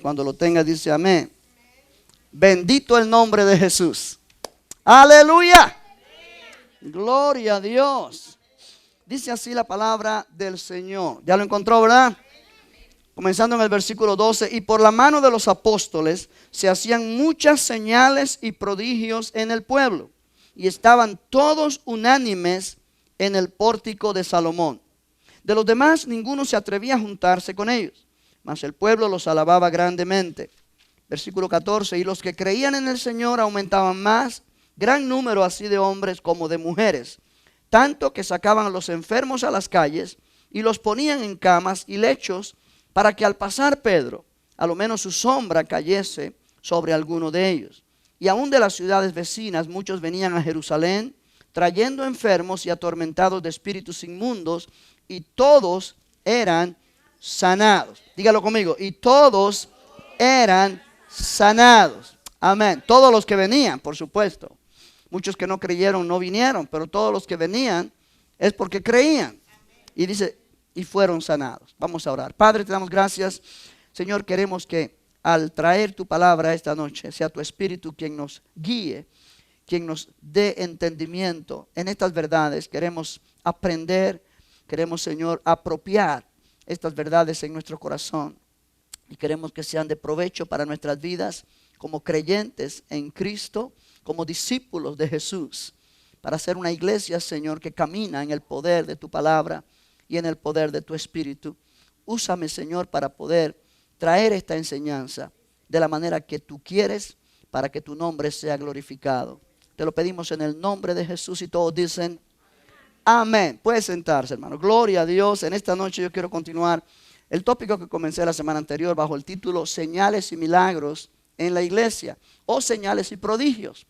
Cuando lo tenga dice amén. Bendito el nombre de Jesús. Aleluya. Gloria a Dios. Dice así la palabra del Señor. Ya lo encontró, ¿verdad? Comenzando en el versículo 12. Y por la mano de los apóstoles se hacían muchas señales y prodigios en el pueblo. Y estaban todos unánimes en el pórtico de Salomón. De los demás ninguno se atrevía a juntarse con ellos, mas el pueblo los alababa grandemente. Versículo 14. Y los que creían en el Señor aumentaban más, gran número así de hombres como de mujeres, tanto que sacaban a los enfermos a las calles y los ponían en camas y lechos, para que al pasar Pedro, a lo menos su sombra cayese sobre alguno de ellos. Y aún de las ciudades vecinas muchos venían a Jerusalén, trayendo enfermos y atormentados de espíritus inmundos, y todos eran sanados. Dígalo conmigo. Y todos eran sanados. Amén. Todos los que venían, por supuesto. Muchos que no creyeron no vinieron, pero todos los que venían es porque creían. Y dice, y fueron sanados. Vamos a orar. Padre, te damos gracias. Señor, queremos que al traer tu palabra esta noche, sea tu Espíritu quien nos guíe, quien nos dé entendimiento en estas verdades. Queremos aprender, queremos, Señor, apropiar estas verdades en nuestro corazón. Y queremos que sean de provecho para nuestras vidas como creyentes en Cristo, como discípulos de Jesús, para ser una iglesia, Señor, que camina en el poder de tu palabra y en el poder de tu Espíritu. Úsame, Señor, para poder traer esta enseñanza de la manera que tú quieres, para que tu nombre sea glorificado. Te lo pedimos en el nombre de Jesús y todos dicen amén. Puede sentarse, hermano. Gloria a Dios. En esta noche yo quiero continuar el tópico que comencé la semana anterior bajo el título Señales y milagros en la iglesia, o señales y prodigios.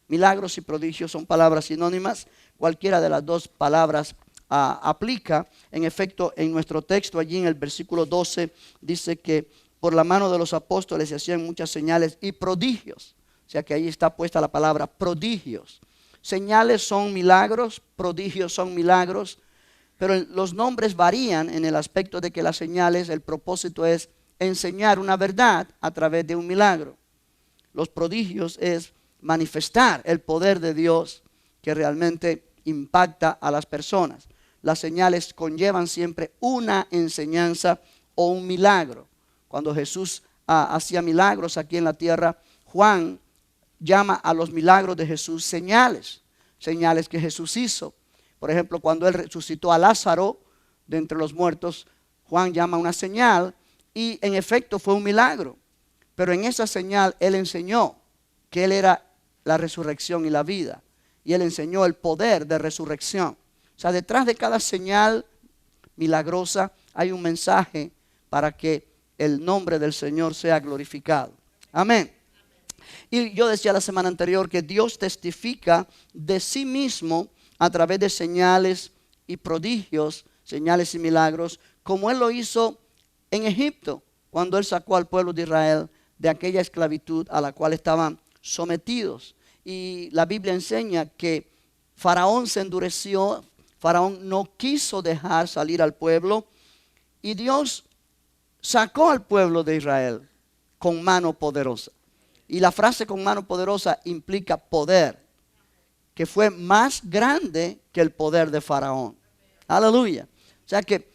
Milagros y prodigios son palabras sinónimas. Cualquiera de las dos palabras aplica. En efecto, en nuestro texto allí en el versículo 12 dice que por la mano de los apóstoles se hacían muchas señales y prodigios. O sea que ahí está puesta la palabra prodigios. Señales son milagros, prodigios son milagros, pero los nombres varían en el aspecto de que las señales, el propósito es enseñar una verdad a través de un milagro. Los prodigios es manifestar el poder de Dios que realmente impacta a las personas. Las señales conllevan siempre una enseñanza o un milagro. Cuando Jesús hacía milagros aquí en la tierra, Juan llama a los milagros de Jesús señales, señales que Jesús hizo. Por ejemplo, cuando él resucitó a Lázaro de entre los muertos, Juan llama una señal y en efecto fue un milagro. Pero en esa señal él enseñó que él era la resurrección y la vida. Y él enseñó el poder de resurrección. O sea, detrás de cada señal milagrosa hay un mensaje para que el nombre del Señor sea glorificado. Amén. Y yo decía la semana anterior que Dios testifica de sí mismo a través de señales y prodigios, señales y milagros, como Él lo hizo en Egipto, cuando Él sacó al pueblo de Israel de aquella esclavitud a la cual estaban sometidos. Y la Biblia enseña que Faraón se endureció, Faraón no quiso dejar salir al pueblo y Dios sacó al pueblo de Israel con mano poderosa. Y la frase con mano poderosa implica poder, que fue más grande que el poder de Faraón. Aleluya. O sea que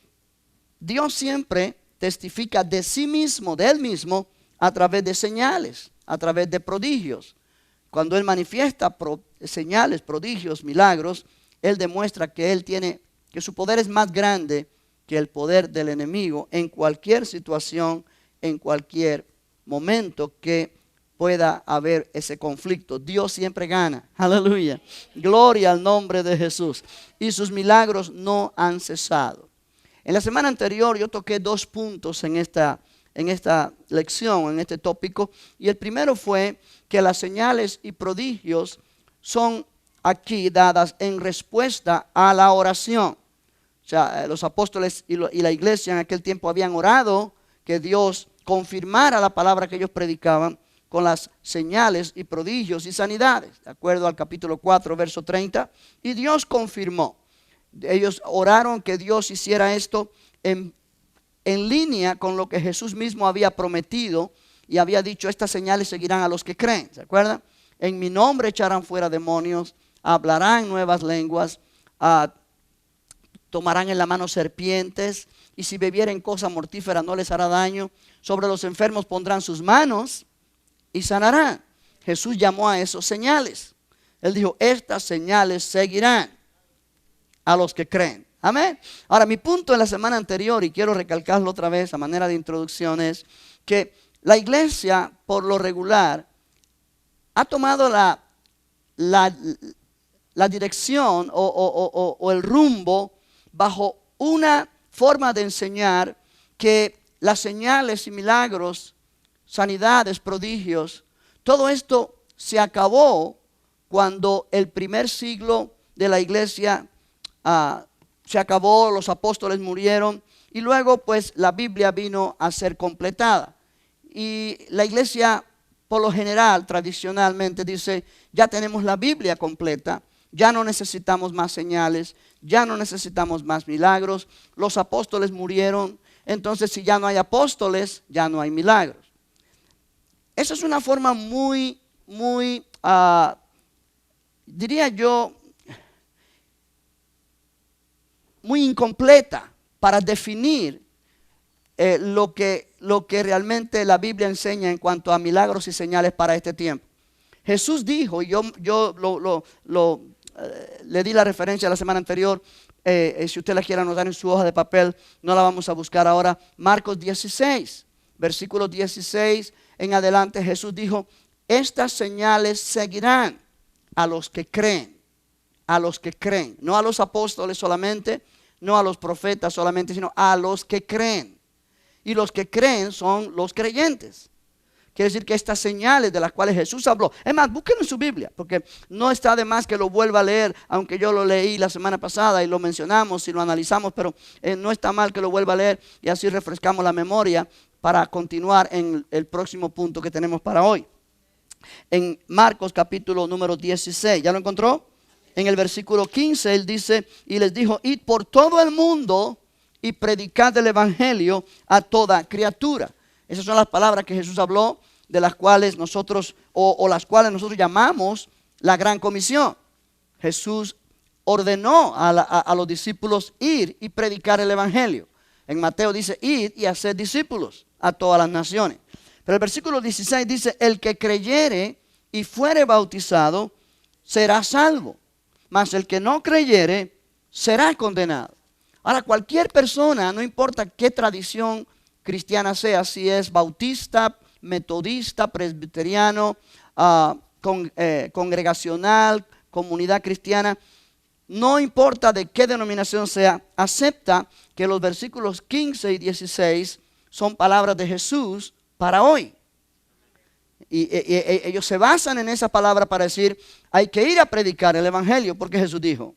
Dios siempre testifica de sí mismo, de Él mismo, a través de señales, a través de prodigios. Cuando Él manifiesta señales, prodigios, milagros, Él demuestra que Él tiene, que su poder es más grande que el poder del enemigo en cualquier situación, en cualquier momento que pueda haber ese conflicto. Dios siempre gana. Aleluya. Gloria al nombre de Jesús. Y sus milagros no han cesado. En la semana anterior yo toqué 2 puntos en esta lección, en este tópico. Y el primero fue que las señales y prodigios son aquí dadas en respuesta a la oración. O sea, los apóstoles y la iglesia en aquel tiempo habían orado que Dios confirmara la palabra que ellos predicaban con las señales y prodigios y sanidades, de acuerdo al capítulo 4, verso 30. Y Dios confirmó. Ellos oraron que Dios hiciera esto en en línea con lo que Jesús mismo había prometido y había dicho: estas señales seguirán a los que creen. ¿Se acuerdan? En mi nombre echarán fuera demonios, hablarán nuevas lenguas, tomarán en la mano serpientes, y si bebieren cosa mortífera no les hará daño. Sobre los enfermos pondrán sus manos y sanarán. Jesús llamó a esos señales. Él dijo: estas señales seguirán a los que creen. Amén. Ahora, mi punto en la semana anterior, y quiero recalcarlo otra vez a manera de introducción, es que la iglesia, por lo regular, ha tomado la dirección o el rumbo bajo una forma de enseñar que las señales y milagros, sanidades, prodigios, todo esto se acabó cuando el primer siglo de la iglesia se acabó, los apóstoles murieron y luego pues la Biblia vino a ser completada. Y la iglesia, por lo general, tradicionalmente dice: ya tenemos la Biblia completa, ya no necesitamos más señales, ya no necesitamos más milagros, los apóstoles murieron, entonces si ya no hay apóstoles, ya no hay milagros. Esa es una forma muy, diría yo, muy incompleta para definir lo que realmente la Biblia enseña en cuanto a milagros y señales para este tiempo. Jesús dijo, yo le di la referencia la semana anterior, si usted la quiere anotar en su hoja de papel, no la vamos a buscar ahora. Marcos 16, versículo 16 en adelante, Jesús dijo: estas señales seguirán a los que creen. A los que creen, no a los apóstoles solamente, no a los profetas solamente, sino a los que creen. Y los que creen son los creyentes. Quiere decir que estas señales de las cuales Jesús habló, es más, búsquenlo en su Biblia, porque no está de más que lo vuelva a leer, aunque yo lo leí la semana pasada y lo mencionamos y lo analizamos, pero no está mal que lo vuelva a leer y así refrescamos la memoria para continuar en el próximo punto que tenemos para hoy. En Marcos capítulo número 16, ¿ya lo encontró? En el versículo 15 él dice: y les dijo: id por todo el mundo y predicad el evangelio a toda criatura. Esas son las palabras que Jesús habló, de las cuales nosotros, o las cuales nosotros llamamos la gran comisión. Jesús ordenó a los discípulos ir y predicar el evangelio. En Mateo dice: id y haced discípulos a todas las naciones. Pero el versículo 16 dice: el que creyere y fuere bautizado será salvo, mas el que no creyere será condenado. Ahora, cualquier persona, no importa qué tradición cristiana sea, si es bautista, metodista, presbiteriano, congregacional, comunidad cristiana, no importa de qué denominación sea, acepta que los versículos 15 y 16 son palabras de Jesús para hoy. Y ellos se basan en esa palabra para decir: hay que ir a predicar el evangelio, porque Jesús dijo.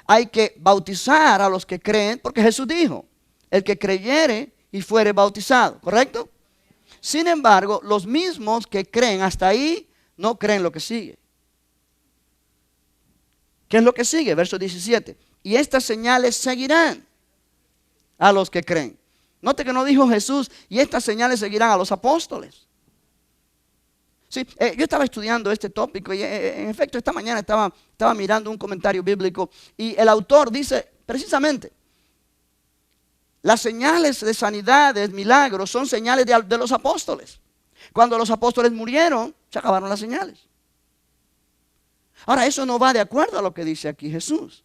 Hay que bautizar a los que creen, porque Jesús dijo: el que creyere y fuere bautizado, ¿correcto? Sin embargo, los mismos que creen hasta ahí no creen lo que sigue. ¿Qué es lo que sigue? Verso 17: y estas señales seguirán a los que creen. Note que no dijo Jesús: y estas señales seguirán a los apóstoles. Sí, yo estaba estudiando este tópico y en efecto esta mañana estaba mirando un comentario bíblico y el autor dice precisamente: las señales de sanidades, milagros, son señales de los apóstoles. Cuando los apóstoles murieron, se acabaron las señales. Ahora, eso no va de acuerdo a lo que dice aquí Jesús.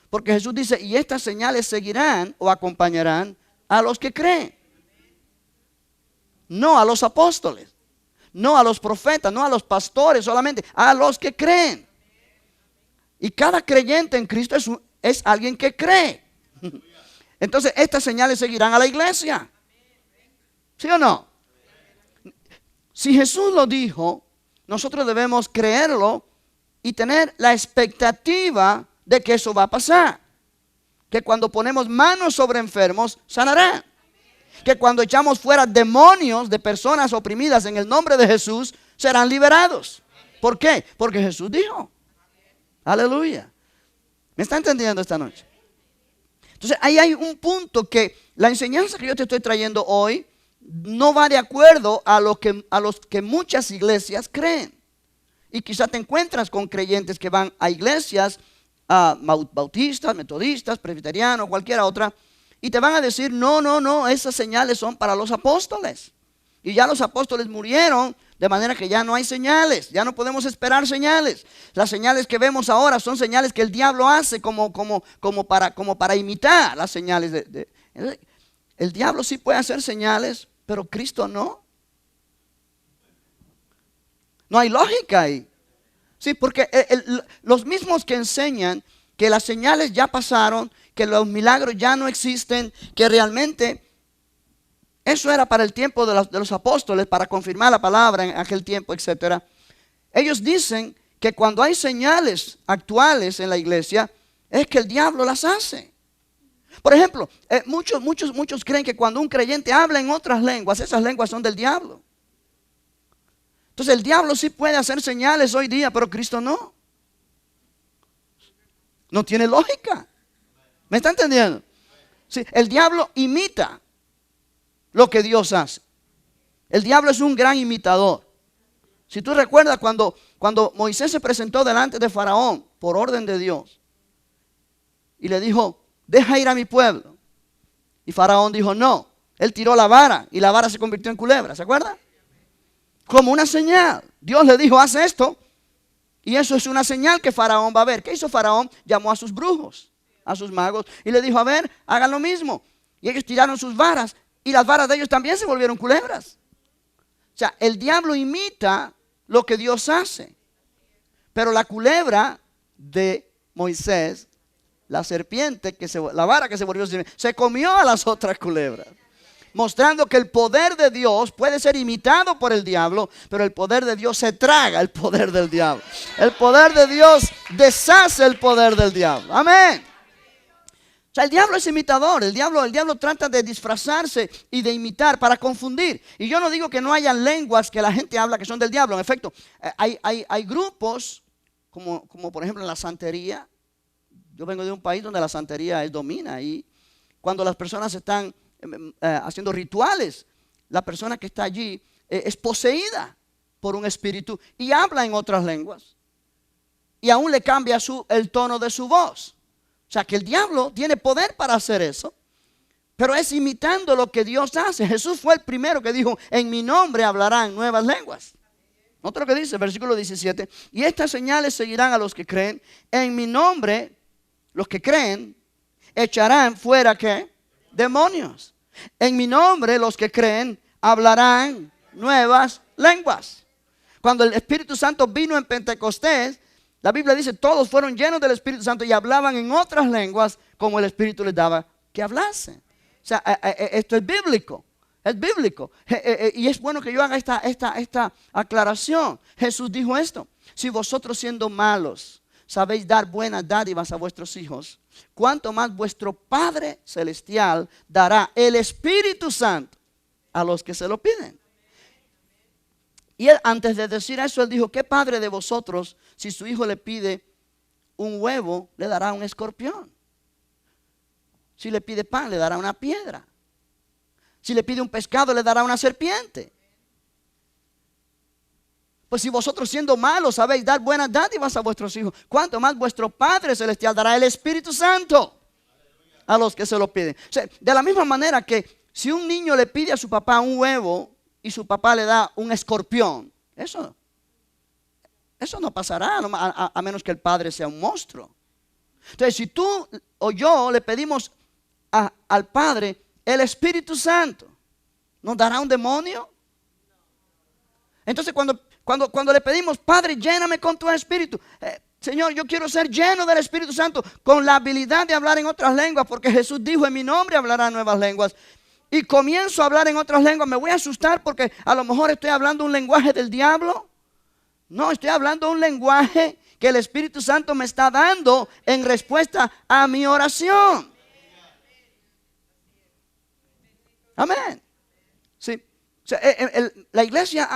Porque Jesús dice: y estas señales seguirán o acompañarán a los que creen. No a los apóstoles, no a los profetas, no a los pastores solamente, a los que creen. Y cada creyente en Cristo es alguien que cree. Entonces estas señales seguirán a la iglesia. ¿Sí o no? Si Jesús lo dijo, nosotros debemos creerlo y tener la expectativa de que eso va a pasar. Que cuando ponemos manos sobre enfermos, sanarán. Que cuando echamos fuera demonios de personas oprimidas en el nombre de Jesús, serán liberados. ¿Por qué? Porque Jesús dijo. Aleluya. ¿Me está entendiendo esta noche? Entonces ahí hay un punto que la enseñanza que yo te estoy trayendo hoy no va de acuerdo a los que muchas iglesias creen. Y quizás te encuentras con creyentes que van a iglesias bautistas, metodistas, presbiterianos, cualquiera otra, y te van a decir, no, esas señales son para los apóstoles. Y ya los apóstoles murieron, de manera que ya no hay señales, ya no podemos esperar señales. Las señales que vemos ahora son señales que el diablo hace como para imitar las señales el diablo sí puede hacer señales, pero Cristo no. No hay lógica ahí. Sí, porque los mismos que enseñan que las señales ya pasaron, que los milagros ya no existen, que realmente eso era para el tiempo de los apóstoles, para confirmar la palabra en aquel tiempo, etc. Ellos dicen que cuando hay señales actuales en la iglesia, es que el diablo las hace. Por ejemplo, muchos creen que cuando un creyente habla en otras lenguas, esas lenguas son del diablo. Entonces el diablo sí puede hacer señales hoy día, pero Cristo no. No tiene lógica. ¿Me está entendiendo? Sí, el diablo imita lo que Dios hace. El diablo es un gran imitador. Si tú recuerdas cuando Moisés se presentó delante de Faraón por orden de Dios y le dijo, deja ir a mi pueblo. Y Faraón dijo no. Él tiró la vara y la vara se convirtió en culebra. ¿Se acuerda? Como una señal. Dios le dijo, haz esto. Y eso es una señal que Faraón va a ver. ¿Qué hizo Faraón? Llamó a sus brujos, a sus magos, y le dijo, a ver, hagan lo mismo. Y ellos tiraron sus varas, y las varas de ellos también se volvieron culebras. O sea, el diablo imita lo que Dios hace. Pero la culebra de Moisés, la serpiente, la vara que se volvió serpiente, se comió a las otras culebras. Mostrando que el poder de Dios puede ser imitado por el diablo, pero el poder de Dios se traga el poder del diablo. El poder de Dios deshace el poder del diablo. Amén. O sea, el diablo es imitador. El diablo trata de disfrazarse y de imitar para confundir. Y yo no digo que no haya lenguas que la gente habla que son del diablo. En efecto, hay grupos como por ejemplo en la santería. Yo vengo de un país donde la santería domina, y cuando las personas están haciendo rituales, la persona que está allí es poseída por un espíritu y habla en otras lenguas, y aún le cambia el tono de su voz. O sea que el diablo tiene poder para hacer eso, pero es imitando lo que Dios hace. Jesús fue el primero que dijo, en mi nombre hablarán nuevas lenguas. Nota lo que dice, versículo 17, y estas señales seguirán a los que creen. En mi nombre, los que creen, echarán fuera, ¿qué? Demonios. En mi nombre los que creen hablarán nuevas lenguas. Cuando el Espíritu Santo vino en Pentecostés, la Biblia dice, todos fueron llenos del Espíritu Santo y hablaban en otras lenguas como el Espíritu les daba que hablasen. O sea, esto es bíblico. Es bíblico. Y es bueno que yo haga esta aclaración. Jesús dijo esto: si vosotros siendo malos sabéis dar buenas dádivas a vuestros hijos, cuánto más vuestro Padre Celestial dará el Espíritu Santo a los que se lo piden. Y él, antes de decir eso, él dijo, ¿qué padre de vosotros, si su hijo le pide un huevo, le dará un escorpión? Si le pide pan, le dará una piedra. Si le pide un pescado, le dará una serpiente. Pues si vosotros siendo malos sabéis dar buenas dádivas a vuestros hijos, cuánto más vuestro Padre Celestial dará el Espíritu Santo a los que se lo piden. O sea, de la misma manera que si un niño le pide a su papá un huevo y su papá le da un escorpión, eso no pasará a menos que el padre sea un monstruo. Entonces, si tú o yo le pedimos al Padre el Espíritu Santo, ¿nos dará un demonio? Entonces, cuando le pedimos, Padre, lléname con tu Espíritu, Señor, yo quiero ser lleno del Espíritu Santo con la habilidad de hablar en otras lenguas, porque Jesús dijo, en mi nombre hablarán nuevas lenguas. Y comienzo a hablar en otras lenguas, me voy a asustar porque a lo mejor estoy hablando un lenguaje del diablo. No, estoy hablando un lenguaje que el Espíritu Santo me está dando en respuesta a mi oración. Amén. Sí. O sea, la iglesia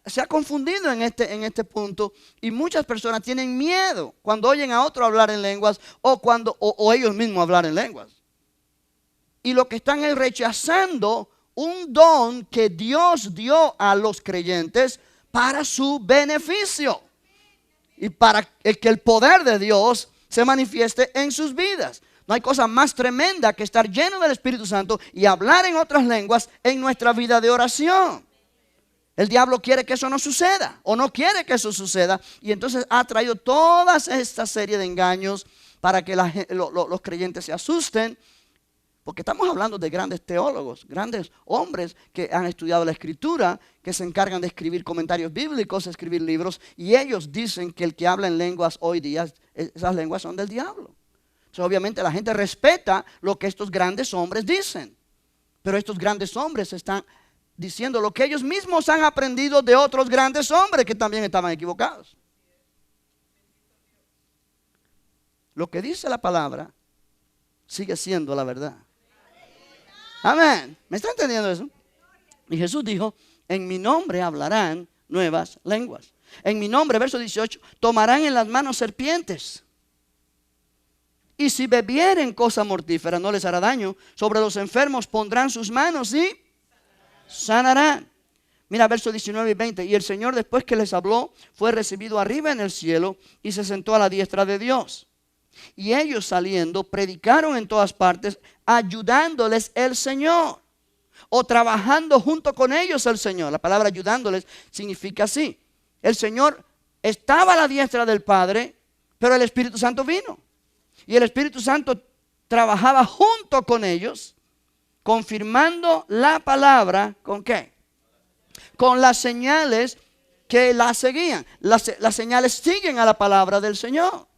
se ha confundido en este punto, y muchas personas tienen miedo cuando oyen a otro hablar en lenguas o ellos mismos hablar en lenguas. y lo que están es rechazando un don que Dios dio a los creyentes para su beneficio y para que el poder de Dios se manifieste en sus vidas. No hay cosa más tremenda que estar lleno del Espíritu Santo y hablar en otras lenguas en nuestra vida de oración. El diablo quiere que eso no suceda, o no quiere que eso suceda, y entonces ha traído toda esta serie de engaños para que los creyentes se asusten, porque estamos hablando de grandes teólogos, grandes hombres que han estudiado la Escritura, que se encargan de escribir comentarios bíblicos, escribir libros, y ellos dicen que el que habla en lenguas hoy día, esas lenguas son del diablo. Entonces, obviamente la gente respeta lo que estos grandes hombres dicen, pero estos grandes hombres están diciendo lo que ellos mismos han aprendido de otros grandes hombres que también estaban equivocados. Lo que dice la palabra sigue siendo la verdad. Amén. ¿Me está entendiendo eso? Y Jesús dijo, en mi nombre hablarán nuevas lenguas. En mi nombre, verso 18, tomarán en las manos serpientes. Y si bebieren cosa mortífera no les hará daño. Sobre los enfermos pondrán sus manos y sanarán. Mira versos 19 y 20. Y el Señor, después que les habló, fue recibido arriba en el cielo y se sentó a la diestra de Dios. Y ellos saliendo predicaron en todas partes, ayudándoles el Señor, o trabajando junto con ellos el Señor. La palabra ayudándoles significa así: el Señor estaba a la diestra del Padre, pero el Espíritu Santo vino, y el Espíritu Santo trabajaba junto con ellos, confirmando la palabra. ¿Con qué? Con las señales que la seguían. Las señales siguen a la palabra del Señor.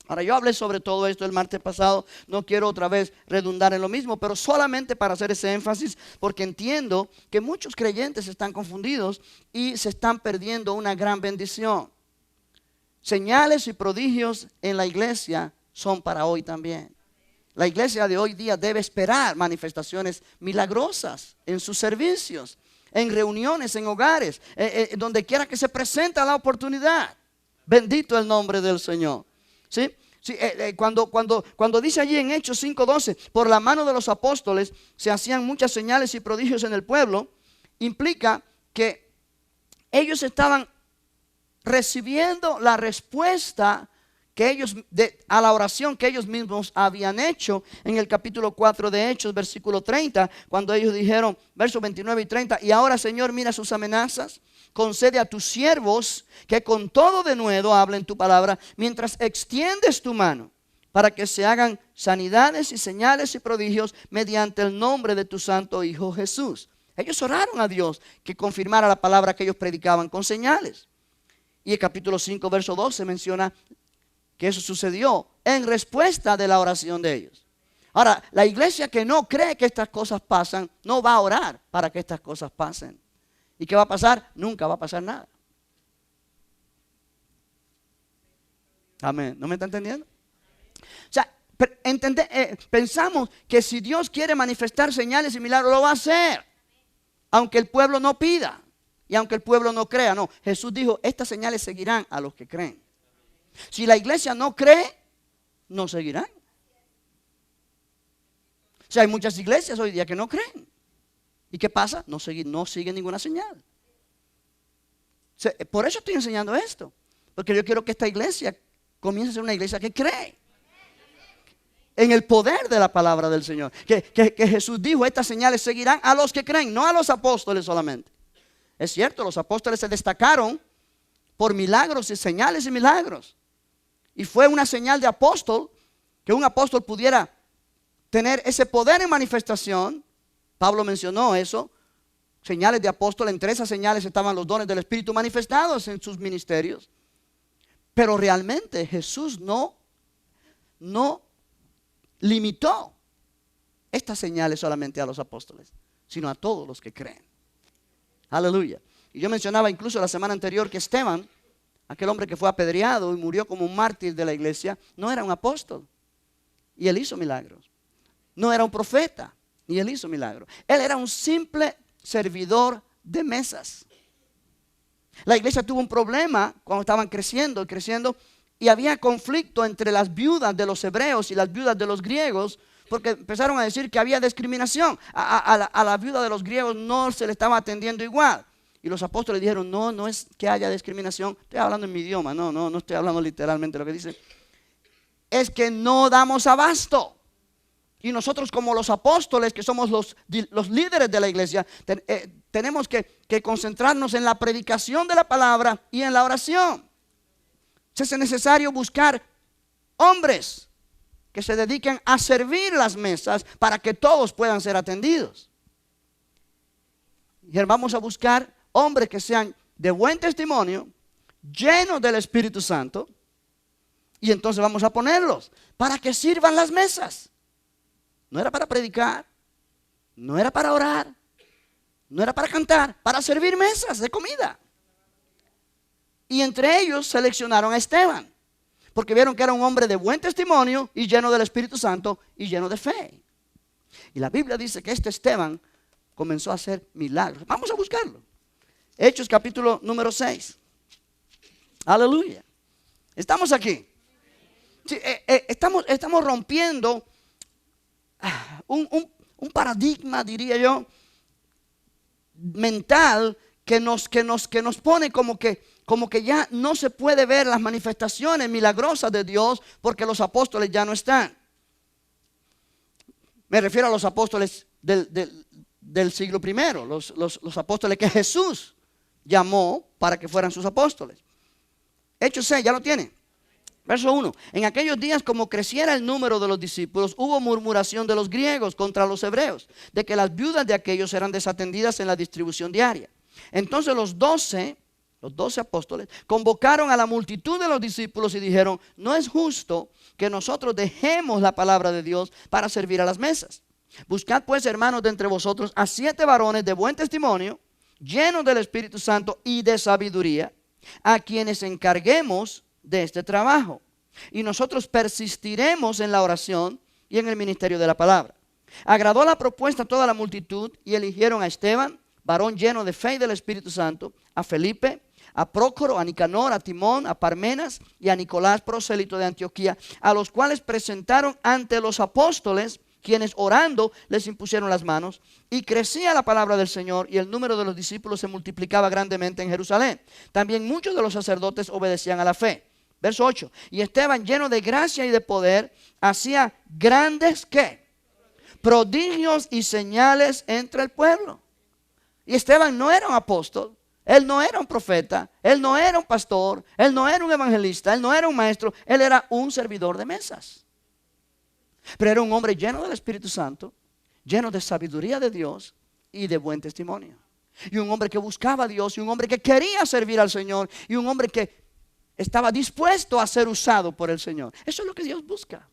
Ahora, yo hablé sobre todo esto el martes pasado. No quiero otra vez redundar en lo mismo, pero solamente para hacer ese énfasis, porque entiendo que muchos creyentes están confundidos y se están perdiendo una gran bendición. Señales y prodigios en la iglesia son para hoy también. La iglesia de hoy día debe esperar manifestaciones milagrosas en sus servicios, en reuniones, en hogares, donde quiera que se presente la oportunidad. Bendito el nombre del Señor. ¿Sí? Sí, cuando dice allí en Hechos 5:12, por la mano de los apóstoles se hacían muchas señales y prodigios en el pueblo, implica que ellos estaban recibiendo la respuesta que ellos a la oración que ellos mismos habían hecho en el capítulo 4 de Hechos, versículo 30, cuando ellos dijeron, versos 29 y 30, y ahora, Señor, mira sus amenazas, concede a tus siervos que con todo denuedo hablen tu palabra, mientras extiendes tu mano, para que se hagan sanidades y señales y prodigios mediante el nombre de tu santo Hijo Jesús. Ellos oraron a Dios que confirmara la palabra que ellos predicaban con señales. Y el capítulo 5, verso 12 menciona que eso sucedió en respuesta de la oración de ellos. Ahora, la iglesia que no cree que estas cosas pasan, no va a orar para que estas cosas pasen. ¿Y qué va a pasar? Nunca va a pasar nada. Amén. ¿No me está entendiendo? O sea, pensamos que si Dios quiere manifestar señales y milagros, lo va a hacer, aunque el pueblo no pida y aunque el pueblo no crea. No, Jesús dijo, estas señales seguirán a los que creen. Si la iglesia no cree, no seguirán. O sea, hay muchas iglesias hoy día que no creen. ¿Y qué pasa? No siguen ninguna señal. O sea, por eso estoy enseñando esto, porque yo quiero que esta iglesia comience a ser una iglesia que cree en el poder de la palabra del Señor. Que Jesús dijo, estas señales seguirán a los que creen, no a los apóstoles solamente. Es cierto, los apóstoles se destacaron por milagros y señales y milagros. Y fue una señal de apóstol, que un apóstol pudiera tener ese poder en manifestación. Pablo mencionó eso, señales de apóstol. Entre esas señales estaban los dones del Espíritu manifestados en sus ministerios. Pero realmente Jesús no limitó estas señales solamente a los apóstoles, sino a todos los que creen. Aleluya. Y yo mencionaba incluso la semana anterior que Esteban, aquel hombre que fue apedreado y murió como un mártir de la iglesia, no era un apóstol. Y él hizo milagros. No era un profeta. Y él hizo milagros. Él era un simple servidor de mesas. La iglesia tuvo un problema cuando estaban creciendo, y había conflicto entre las viudas de los hebreos y las viudas de los griegos, porque empezaron a decir que había discriminación. A la viuda de los griegos no se le estaba atendiendo igual. Y los apóstoles dijeron, no es que haya discriminación. Estoy hablando en mi idioma, no estoy hablando literalmente lo que dice. Es que no damos abasto. Y nosotros como los apóstoles, que somos los líderes de la iglesia, tenemos que concentrarnos en la predicación de la palabra y en la oración. Es necesario buscar hombres que se dediquen a servir las mesas para que todos puedan ser atendidos. Y vamos a buscar hombres que sean de buen testimonio, llenos del Espíritu Santo, y entonces vamos a ponerlos para que sirvan las mesas. No era para predicar, no era para orar, no era para cantar, para servir mesas de comida. Y entre ellos seleccionaron a Esteban, porque vieron que era un hombre de buen testimonio y lleno del Espíritu Santo y lleno de fe. Y la Biblia dice que este Esteban comenzó a hacer milagros. Vamos a buscarlo. Hechos capítulo número 6. Aleluya. Estamos aquí. Sí, estamos rompiendo un paradigma, diría yo, mental que nos pone como que ya no se puede ver las manifestaciones milagrosas de Dios porque los apóstoles ya no están. Me refiero a los apóstoles del siglo primero, los apóstoles que Jesús llamó para que fueran sus apóstoles. Hechos 6, ya lo tiene. Verso 1. En aquellos días, como creciera el número de los discípulos, hubo murmuración de los griegos contra los hebreos, de que las viudas de aquellos eran desatendidas en la distribución diaria. Entonces los 12 apóstoles convocaron a la multitud de los discípulos y dijeron, no es justo que nosotros dejemos la palabra de Dios para servir a las mesas. Buscad pues, hermanos, de entre vosotros a 7 varones de buen testimonio, llenos del Espíritu Santo y de sabiduría, a quienes encarguemos de este trabajo, y nosotros persistiremos en la oración y en el ministerio de la palabra. Agradó la propuesta a toda la multitud y eligieron a Esteban, varón lleno de fe y del Espíritu Santo, a Felipe, a Prócoro, a Nicanor, a Timón, a Parmenas y a Nicolás, prosélito de Antioquía, a los cuales presentaron ante los apóstoles, quienes orando les impusieron las manos, y crecía la palabra del Señor, y el número de los discípulos se multiplicaba grandemente en Jerusalén. También muchos de los sacerdotes obedecían a la fe. Verso 8. Y Esteban, lleno de gracia y de poder, hacía grandes ¿qué? Prodigios y señales entre el pueblo. Y Esteban no era un apóstol, él no era un profeta, él no era un pastor, él no era un evangelista, él no era un maestro, él era un servidor de mesas. Pero era un hombre lleno del Espíritu Santo, lleno de sabiduría de Dios y de buen testimonio. Y un hombre que buscaba a Dios, y un hombre que quería servir al Señor, y un hombre que estaba dispuesto a ser usado por el Señor. Eso es lo que Dios busca.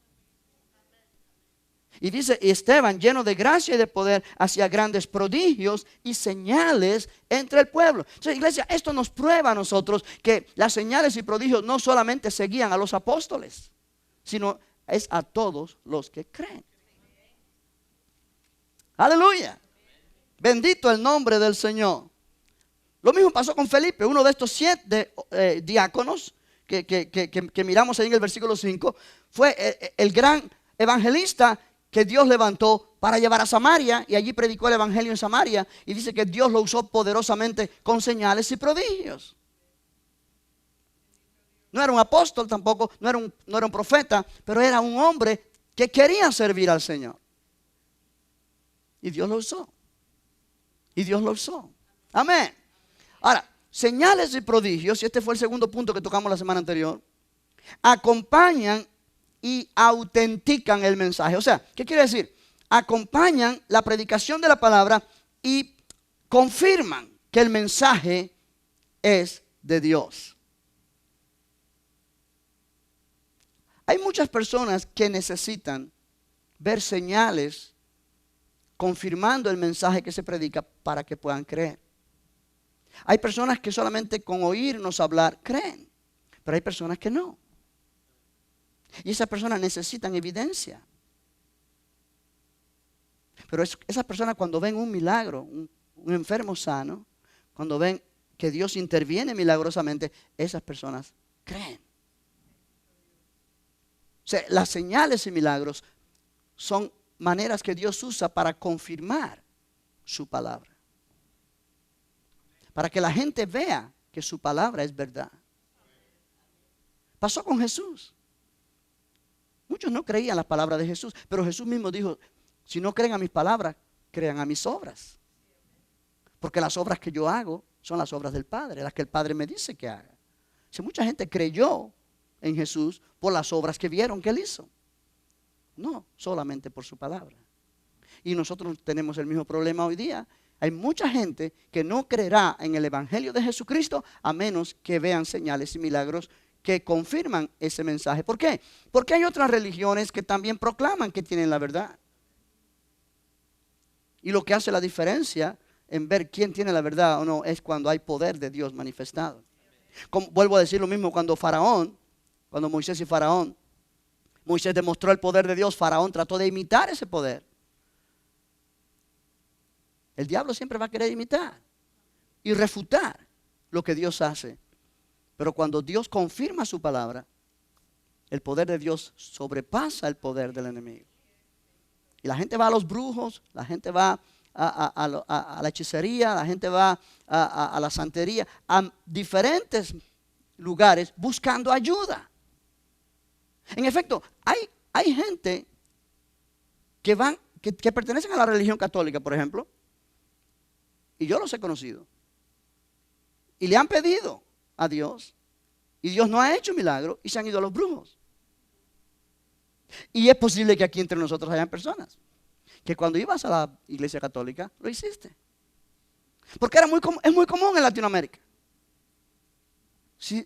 Y dice, y Esteban, lleno de gracia y de poder, hacía grandes prodigios y señales entre el pueblo. Entonces, iglesia, esto nos prueba a nosotros que las señales y prodigios no solamente seguían a los apóstoles, sino es a todos los que creen. Aleluya. Bendito el nombre del Señor. Lo mismo pasó con Felipe, uno de estos 7 diáconos que miramos ahí en el versículo 5. Fue el gran evangelista que Dios levantó para llevar a Samaria, y allí predicó el evangelio en Samaria, y dice que Dios lo usó poderosamente con señales y prodigios. No era un apóstol tampoco, no era un profeta, pero era un hombre que quería servir al Señor. Y Dios lo usó. Y Dios lo usó. Amén. Ahora, señales y prodigios, y este fue el segundo punto que tocamos la semana anterior, acompañan y autentican el mensaje. O sea, ¿qué quiere decir? Acompañan la predicación de la palabra y confirman que el mensaje es de Dios. Hay muchas personas que necesitan ver señales confirmando el mensaje que se predica para que puedan creer. Hay personas que solamente con oírnos hablar creen, pero hay personas que no. Y esas personas necesitan evidencia. Pero esas personas, cuando ven un milagro, un enfermo sano, cuando ven que Dios interviene milagrosamente, esas personas creen. O sea, las señales y milagros son maneras que Dios usa para confirmar su palabra. Para que la gente vea que su palabra es verdad. Pasó con Jesús. Muchos no creían las palabras de Jesús, pero Jesús mismo dijo, si no creen a mis palabras, crean a mis obras. Porque las obras que yo hago son las obras del Padre, las que el Padre me dice que haga. Si mucha gente creyó en Jesús por las obras que vieron que Él hizo. No, solamente por su palabra. Y nosotros tenemos el mismo problema hoy día. Hay mucha gente que no creerá en el Evangelio de Jesucristo a menos que vean señales y milagros que confirman ese mensaje. ¿Por qué? Porque hay otras religiones que también proclaman que tienen la verdad. Y lo que hace la diferencia en ver quién tiene la verdad o no es cuando hay poder de Dios manifestado. Vuelvo a decir lo mismo cuando Moisés y Faraón, Moisés demostró el poder de Dios, Faraón trató de imitar ese poder. El diablo siempre va a querer imitar y refutar lo que Dios hace. Pero cuando Dios confirma su palabra, el poder de Dios sobrepasa el poder del enemigo. Y la gente va a los brujos, la gente va a la hechicería, la gente va a la santería, a diferentes lugares buscando ayuda. En efecto, hay gente que pertenecen a la religión católica, por ejemplo, y yo los he conocido. Y le han pedido a Dios, y Dios no ha hecho milagro, y se han ido a los brujos. Y es posible que aquí entre nosotros hayan personas que cuando ibas a la iglesia católica lo hiciste. Porque es muy común en Latinoamérica. Si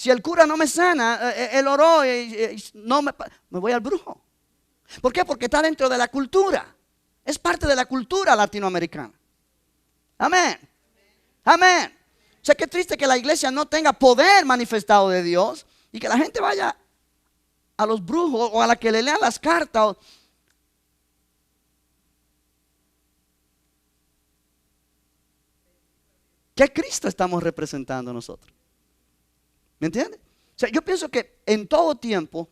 el cura no me sana, él oró y no me voy al brujo. ¿Por qué? Porque está dentro de la cultura. Es parte de la cultura latinoamericana. Amén. Amén. O sea, qué triste que la iglesia no tenga poder manifestado de Dios y que la gente vaya a los brujos o a la que le lean las cartas. ¿Qué Cristo estamos representando nosotros? ¿Me entiende? O sea, yo pienso que en todo tiempo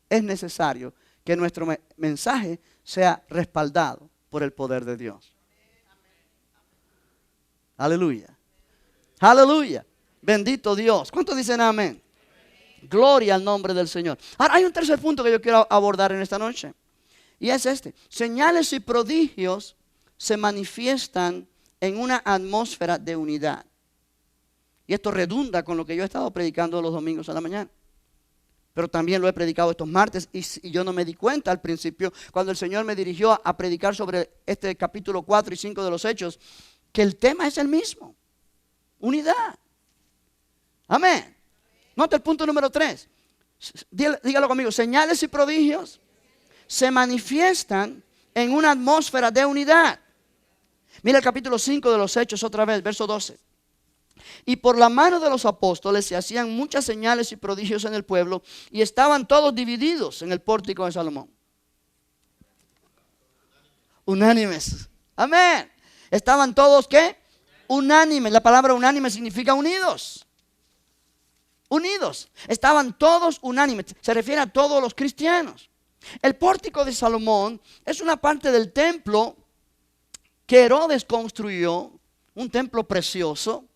es necesario que nuestro mensaje sea respaldado por el poder de Dios. Aleluya. Aleluya. Bendito Dios. ¿Cuántos dicen amén? Gloria al nombre del Señor. Ahora hay un tercer punto que yo quiero abordar en esta noche. Y es este. Señales y prodigios se manifiestan en una atmósfera de unidad. Y esto redunda con lo que yo he estado predicando los domingos a la mañana. Pero también lo he predicado estos martes y yo no me di cuenta al principio cuando el Señor me dirigió a predicar sobre este capítulo 4 y 5 de los Hechos, que el tema es el mismo. Unidad. Amén. Nota el punto número 3. Dígalo conmigo. Señales y prodigios se manifiestan en una atmósfera de unidad. Mira el capítulo 5 de los Hechos otra vez, verso 12. Y por la mano de los apóstoles se hacían muchas señales y prodigios en el pueblo y estaban todos divididos en el pórtico de Salomón. Unánimes. Amén. Estaban todos, ¿qué? Unánimes. La palabra unánime significa unidos. Unidos. Estaban todos unánimes. Se refiere a todos los cristianos. El pórtico de Salomón es una parte del templo que Herodes construyó, un templo precioso,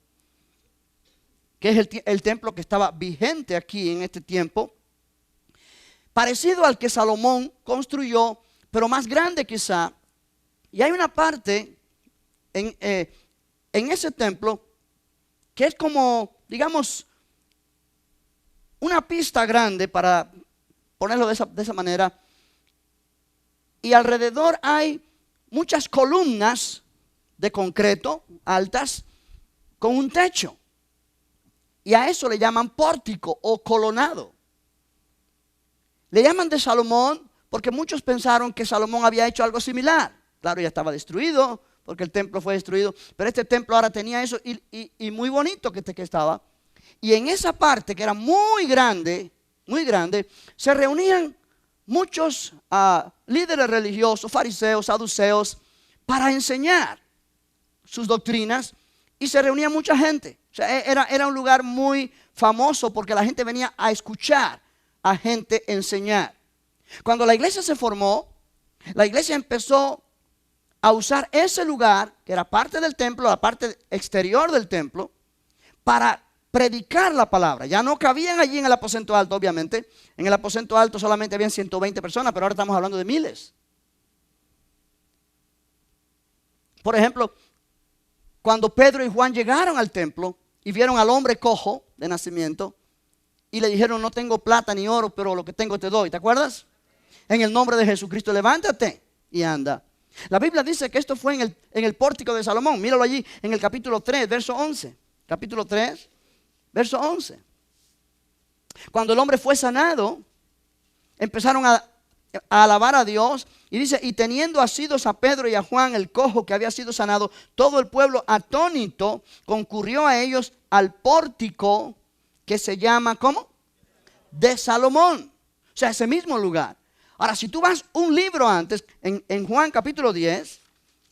que es el templo que estaba vigente aquí en este tiempo, parecido al que Salomón construyó, pero más grande quizá. Y hay una parte en ese templo que es como, digamos, una pista grande, para ponerlo de esa manera, y alrededor hay muchas columnas de concreto altas con un techo. Y a eso le llaman pórtico o colonado. Le llaman de Salomón porque muchos pensaron que Salomón había hecho algo similar. Claro, ya estaba destruido porque el templo fue destruido, pero este templo ahora tenía eso y muy bonito que estaba. Y en esa parte que era muy grande, se reunían muchos líderes religiosos, fariseos, saduceos, para enseñar sus doctrinas, y se reunía mucha gente. O sea, era un lugar muy famoso porque la gente venía a escuchar a gente enseñar. Cuando la iglesia se formó, La iglesia empezó a usar ese lugar, que era parte del templo, la parte exterior del templo, para predicar la palabra. Ya no cabían allí en el aposento alto, obviamente. En el aposento alto solamente habían 120 personas, pero ahora estamos hablando de miles. Por ejemplo, cuando Pedro y Juan llegaron al templo y vieron al hombre cojo de nacimiento y le dijeron: no tengo plata ni oro, pero lo que tengo te doy. ¿Te acuerdas? En el nombre de Jesucristo, levántate y anda. La Biblia dice que esto fue en el pórtico de Salomón. Míralo allí en el capítulo 3, verso 11. Capítulo 3, verso 11. Cuando el hombre fue sanado, empezaron a alabar a Dios. Y dice: y teniendo asidos a Pedro y a Juan, el cojo que había sido sanado, todo el pueblo atónito concurrió a ellos al pórtico que se llama, ¿cómo? De Salomón. O sea, ese mismo lugar. Ahora, si tú vas un libro antes, en Juan capítulo 10,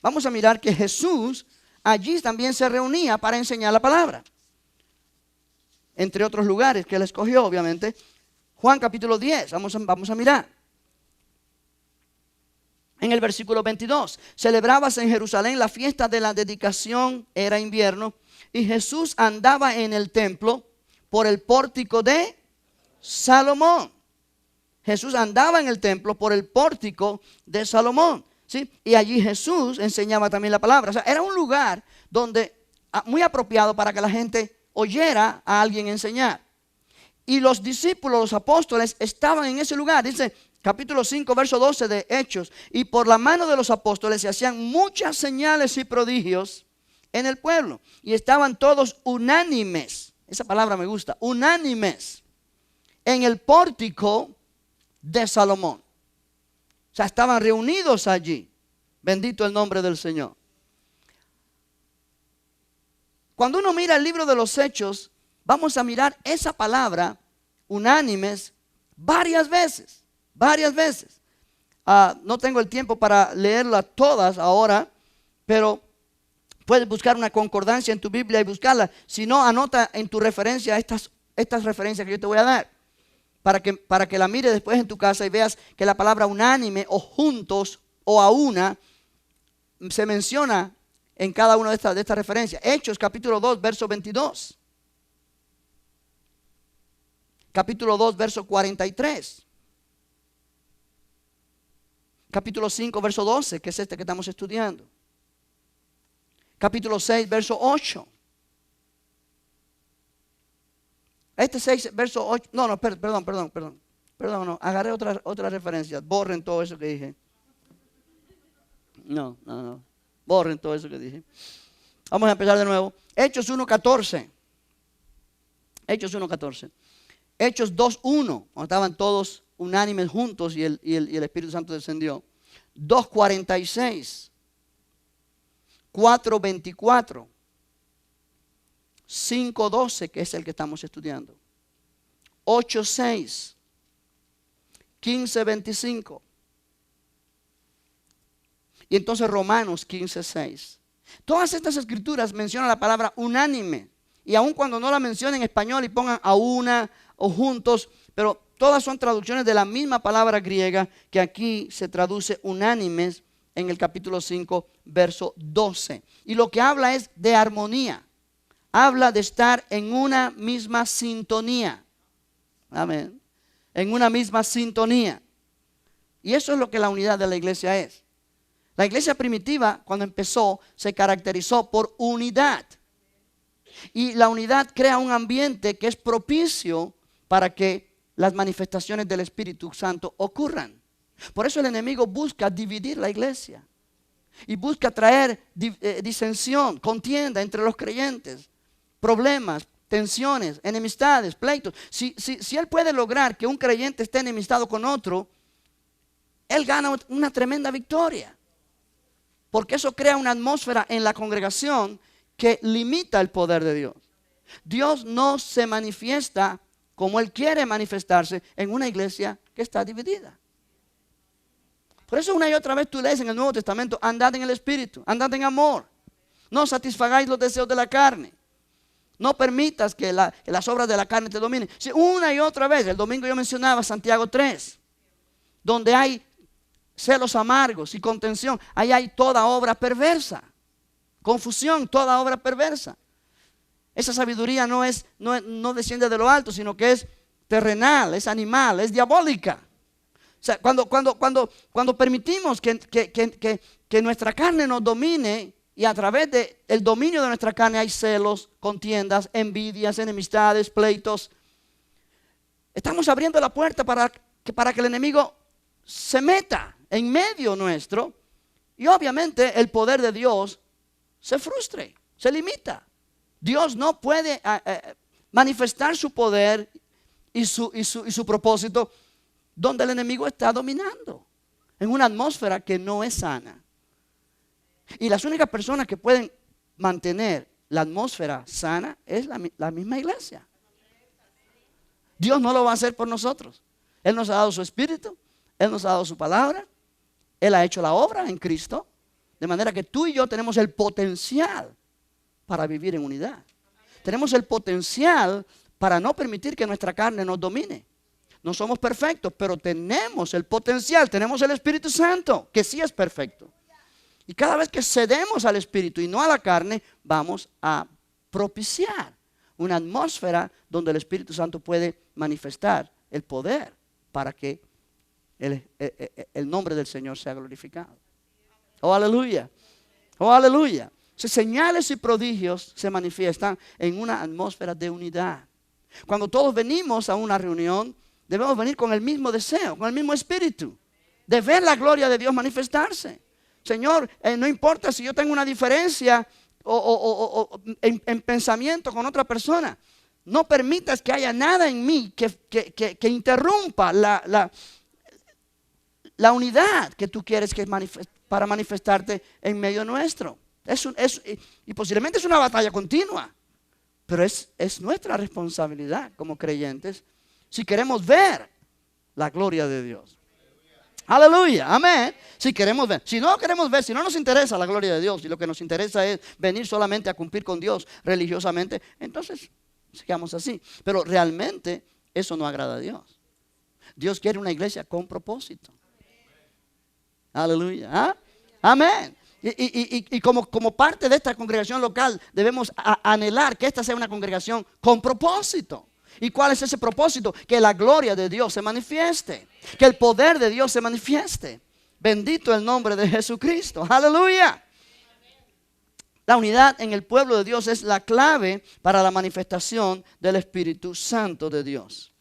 vamos a mirar que Jesús allí también se reunía para enseñar la palabra. Entre otros lugares que él escogió, obviamente. Juan capítulo 10, vamos a mirar. En el versículo 22, celebrábase en Jerusalén la fiesta de la dedicación, era invierno, y Jesús andaba en el templo por el pórtico de Salomón. Jesús andaba en el templo por el pórtico de Salomón, ¿sí? Y allí Jesús enseñaba también la palabra. O sea, era un lugar donde muy apropiado para que la gente oyera a alguien enseñar. Y los discípulos, los apóstoles, estaban en ese lugar. Dice capítulo 5, verso 12 de Hechos: y por la mano de los apóstoles se hacían muchas señales y prodigios en el pueblo. Y estaban todos unánimes. Esa palabra me gusta, unánimes, en el pórtico de Salomón. O sea, estaban reunidos allí. Bendito el nombre del Señor. Cuando uno mira el libro de los Hechos, vamos a mirar esa palabra, unánimes, varias veces. Varias veces. No tengo el tiempo para leerlas todas ahora, pero puedes buscar una concordancia en tu Biblia y buscarla. Si no, anota en tu referencia estas referencias que yo te voy a dar, para que la mires después en tu casa y veas que la palabra unánime o juntos o a una se menciona en cada una de estas referencias. Hechos capítulo 2, verso 22. Capítulo 2, verso 43. Capítulo 5, verso 12, que es este que estamos estudiando. Capítulo 6, verso 8. Este 6, verso 8. No, perdón. No, agarré otra referencia. Borren todo eso que dije. No. Borren todo eso que dije. Vamos a empezar de nuevo. Hechos 1:14. Hechos 1:14. Hechos 2:1. Cuando estaban todos unánimes juntos y el Espíritu Santo descendió. 2:46. 4:24. 5:12, que es el que estamos estudiando. 8:6. 15:25. Y entonces Romanos 15:6. Todas estas escrituras mencionan la palabra unánime. Y aun cuando no la mencionen en español y pongan a una o juntos, pero todas son traducciones de la misma palabra griega que aquí se traduce unánimes en el capítulo 5, verso 12. Y lo que habla es de armonía. Habla de estar en una misma sintonía. Amén. En una misma sintonía. Y eso es lo que la unidad de la iglesia es. La iglesia primitiva, cuando empezó, se caracterizó por unidad. Y la unidad crea un ambiente que es propicio para que las manifestaciones del Espíritu Santo ocurran. Por eso el enemigo busca dividir la iglesia. Y busca traer disensión, contienda entre los creyentes. Problemas, tensiones, enemistades, pleitos. Si él puede lograr que un creyente esté enemistado con otro, él gana una tremenda victoria. Porque eso crea una atmósfera en la congregación que limita el poder de Dios. Dios no se manifiesta como Él quiere manifestarse en una iglesia que está dividida. Por eso una y otra vez tú lees en el Nuevo Testamento: andad en el Espíritu, andad en amor. No satisfagáis los deseos de la carne. No permitas que las obras de la carne te dominen. Sí, una y otra vez. El domingo yo mencionaba Santiago 3, donde hay celos amargos y contención, ahí hay toda obra perversa. Confusión, toda obra perversa. Esa sabiduría no desciende de lo alto, sino que es terrenal, es animal, es diabólica. O sea, cuando permitimos que nuestra carne nos domine, y a través del dominio de nuestra carne hay celos, contiendas, envidias, enemistades, pleitos, estamos abriendo la puerta para que el enemigo se meta en medio nuestro, y obviamente el poder de Dios se frustre, se limita. Dios no puede manifestar su poder y su propósito donde el enemigo está dominando, en una atmósfera que no es sana. Y las únicas personas que pueden mantener la atmósfera sana es la misma iglesia. Dios no lo va a hacer por nosotros. Él nos ha dado su espíritu, Él nos ha dado su palabra, Él ha hecho la obra en Cristo, de manera que tú y yo tenemos el potencial para vivir en unidad. Tenemos el potencial para no permitir que nuestra carne nos domine. No somos perfectos, pero tenemos el potencial, tenemos el Espíritu Santo, que sí es perfecto. Y cada vez que cedemos al Espíritu y no a la carne, vamos a propiciar una atmósfera donde el Espíritu Santo puede manifestar el poder para que el nombre del Señor sea glorificado. Oh, aleluya. Oh, aleluya. Señales y prodigios se manifiestan en una atmósfera de unidad. Cuando todos venimos a una reunión, debemos venir con el mismo deseo, con el mismo espíritu, de ver la gloria de Dios manifestarse. Señor, no importa si yo tengo una diferencia en pensamiento con otra persona, no permitas que haya nada en mí que interrumpa la unidad que tú quieres para manifestarte en medio nuestro. Y posiblemente es una batalla continua, pero es nuestra responsabilidad como creyentes si queremos ver la gloria de Dios. Aleluya, amén. Si queremos ver, si no queremos ver, si no nos interesa la gloria de Dios y lo que nos interesa es venir solamente a cumplir con Dios religiosamente, entonces sigamos así. Pero realmente eso no agrada a Dios. Dios quiere una iglesia con propósito. Aleluya, ¿ah? Amén. Y como parte de esta congregación local debemos anhelar que esta sea una congregación con propósito. ¿Y cuál es ese propósito? Que la gloria de Dios se manifieste, que el poder de Dios se manifieste. Bendito el nombre de Jesucristo. Aleluya. La unidad en el pueblo de Dios es la clave para la manifestación del Espíritu Santo de Dios.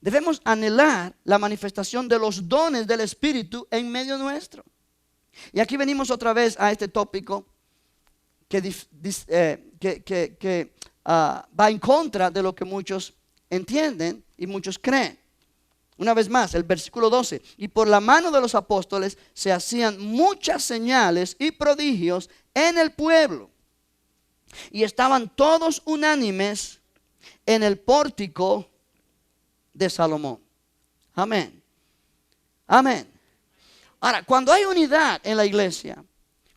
Debemos anhelar la manifestación de los dones del Espíritu en medio nuestro. Y aquí venimos otra vez a este tópico que va en contra de lo que muchos entienden y muchos creen. Una vez más, el versículo 12. Y por la mano de los apóstoles se hacían muchas señales y prodigios en el pueblo. Y estaban todos unánimes en el pórtico de Salomón. Amén. Amén. Ahora, cuando hay unidad en la iglesia,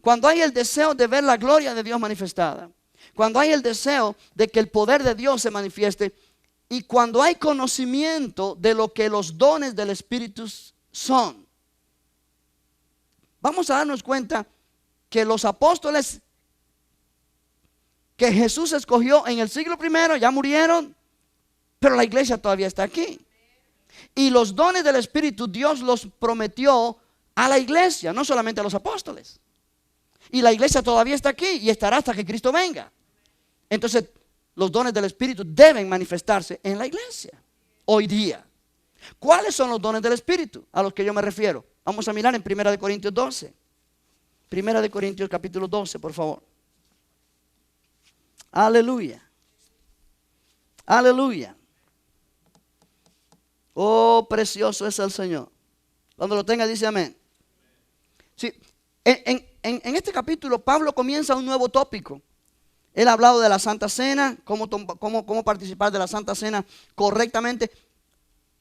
cuando hay el deseo de ver la gloria de Dios manifestada, cuando hay el deseo de que el poder de Dios se manifieste, y cuando hay conocimiento de lo que los dones del Espíritu son, vamos a darnos cuenta que los apóstoles que Jesús escogió en el siglo I ya murieron, pero la iglesia todavía está aquí. Y los dones del Espíritu Dios los prometió a la iglesia, no solamente a los apóstoles. Y la iglesia todavía está aquí y estará hasta que Cristo venga. Entonces, los dones del Espíritu deben manifestarse en la iglesia hoy día. ¿Cuáles son los dones del Espíritu a los que yo me refiero? Vamos a mirar en 1 Corintios 12. 1 Corintios capítulo 12, por favor. Aleluya. Aleluya. Oh, precioso es el Señor. Cuando lo tenga dice amén. Sí, en este capítulo Pablo comienza un nuevo tópico. Él ha hablado de la Santa Cena, cómo participar de la Santa Cena correctamente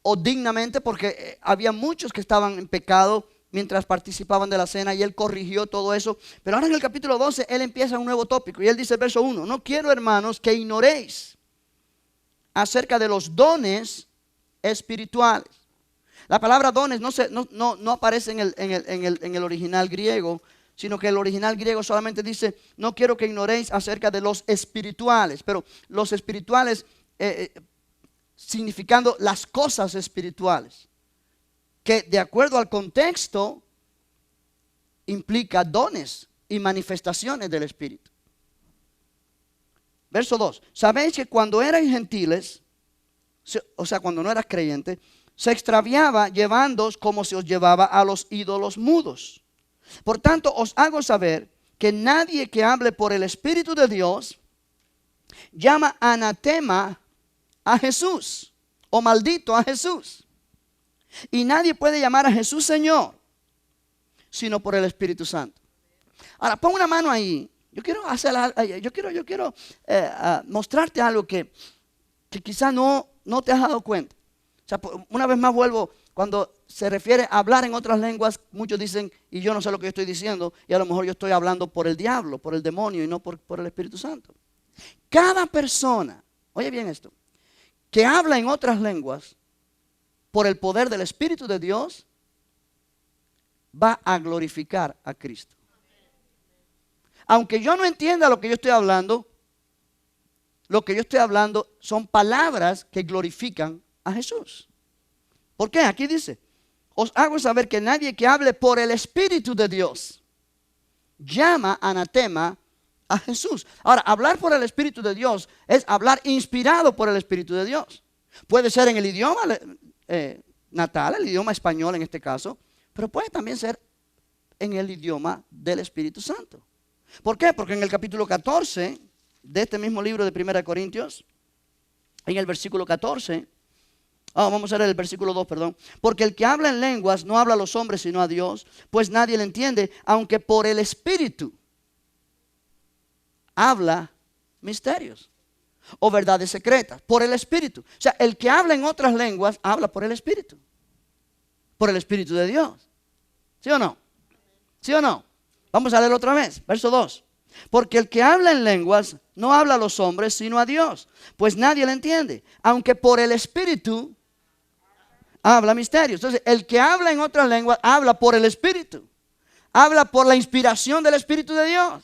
o dignamente, porque había muchos que estaban en pecado mientras participaban de la cena, y él corrigió todo eso. Pero ahora en el capítulo 12 él empieza un nuevo tópico y él dice, verso 1: no quiero, hermanos, que ignoréis acerca de los dones espirituales. La palabra dones no aparece en el original griego, sino que el original griego solamente dice, no quiero que ignoréis acerca de los espirituales, pero los espirituales significando las cosas espirituales, que de acuerdo al contexto implica dones y manifestaciones del Espíritu. Verso 2, sabéis que cuando erais gentiles, o sea, cuando no eras creyente, se extraviaba llevándoos como se os llevaba a los ídolos mudos. Por tanto, os hago saber que nadie que hable por el Espíritu de Dios llama anatema a Jesús o maldito a Jesús. Y nadie puede llamar a Jesús Señor sino por el Espíritu Santo. Ahora, pon una mano ahí. Yo quiero mostrarte algo que quizá no te has dado cuenta. O sea, una vez más vuelvo, cuando se refiere a hablar en otras lenguas, muchos dicen, y yo no sé lo que yo estoy diciendo, y a lo mejor yo estoy hablando por el diablo, por el demonio, y no por el Espíritu Santo. Cada persona, oye bien esto, que habla en otras lenguas, por el poder del Espíritu de Dios, va a glorificar a Cristo. Aunque yo no entienda lo que yo estoy hablando, lo que yo estoy hablando son palabras que glorifican a Jesús. ¿Por qué? Aquí dice, os hago saber que nadie que hable por el Espíritu de Dios llama anatema a Jesús. Ahora, hablar por el Espíritu de Dios es hablar inspirado por el Espíritu de Dios. Puede ser en el idioma natal, el idioma español en este caso, pero puede también ser en el idioma del Espíritu Santo. ¿Por qué? Porque en el capítulo 14 de este mismo libro de 1 Corintios, en el versículo 14, vamos a leer el versículo 2, perdón. Porque el que habla en lenguas no habla a los hombres sino a Dios, pues nadie le entiende, aunque por el Espíritu habla misterios o verdades secretas, por el Espíritu. O sea, el que habla en otras lenguas habla por el Espíritu de Dios. ¿Sí o no? ¿Sí o no? Vamos a leer otra vez, verso 2. Porque el que habla en lenguas no habla a los hombres sino a Dios, pues nadie le entiende, aunque por el Espíritu habla misterios. Entonces, el que habla en otras lenguas habla por el Espíritu, habla por la inspiración del Espíritu de Dios.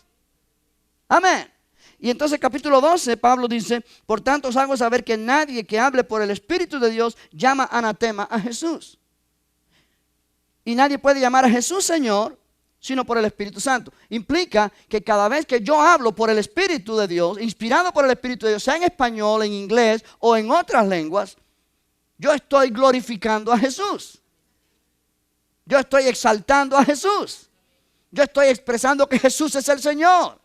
Amén. Y entonces capítulo 12, Pablo dice, por tanto os hago saber que nadie que hable por el Espíritu de Dios llama anatema a Jesús. Y nadie puede llamar a Jesús Señor sino por el Espíritu Santo. Implica que cada vez que yo hablo por el Espíritu de Dios, inspirado por el Espíritu de Dios, sea en español, en inglés o en otras lenguas, yo estoy glorificando a Jesús. Yo estoy exaltando a Jesús. Yo estoy expresando que Jesús es el Señor.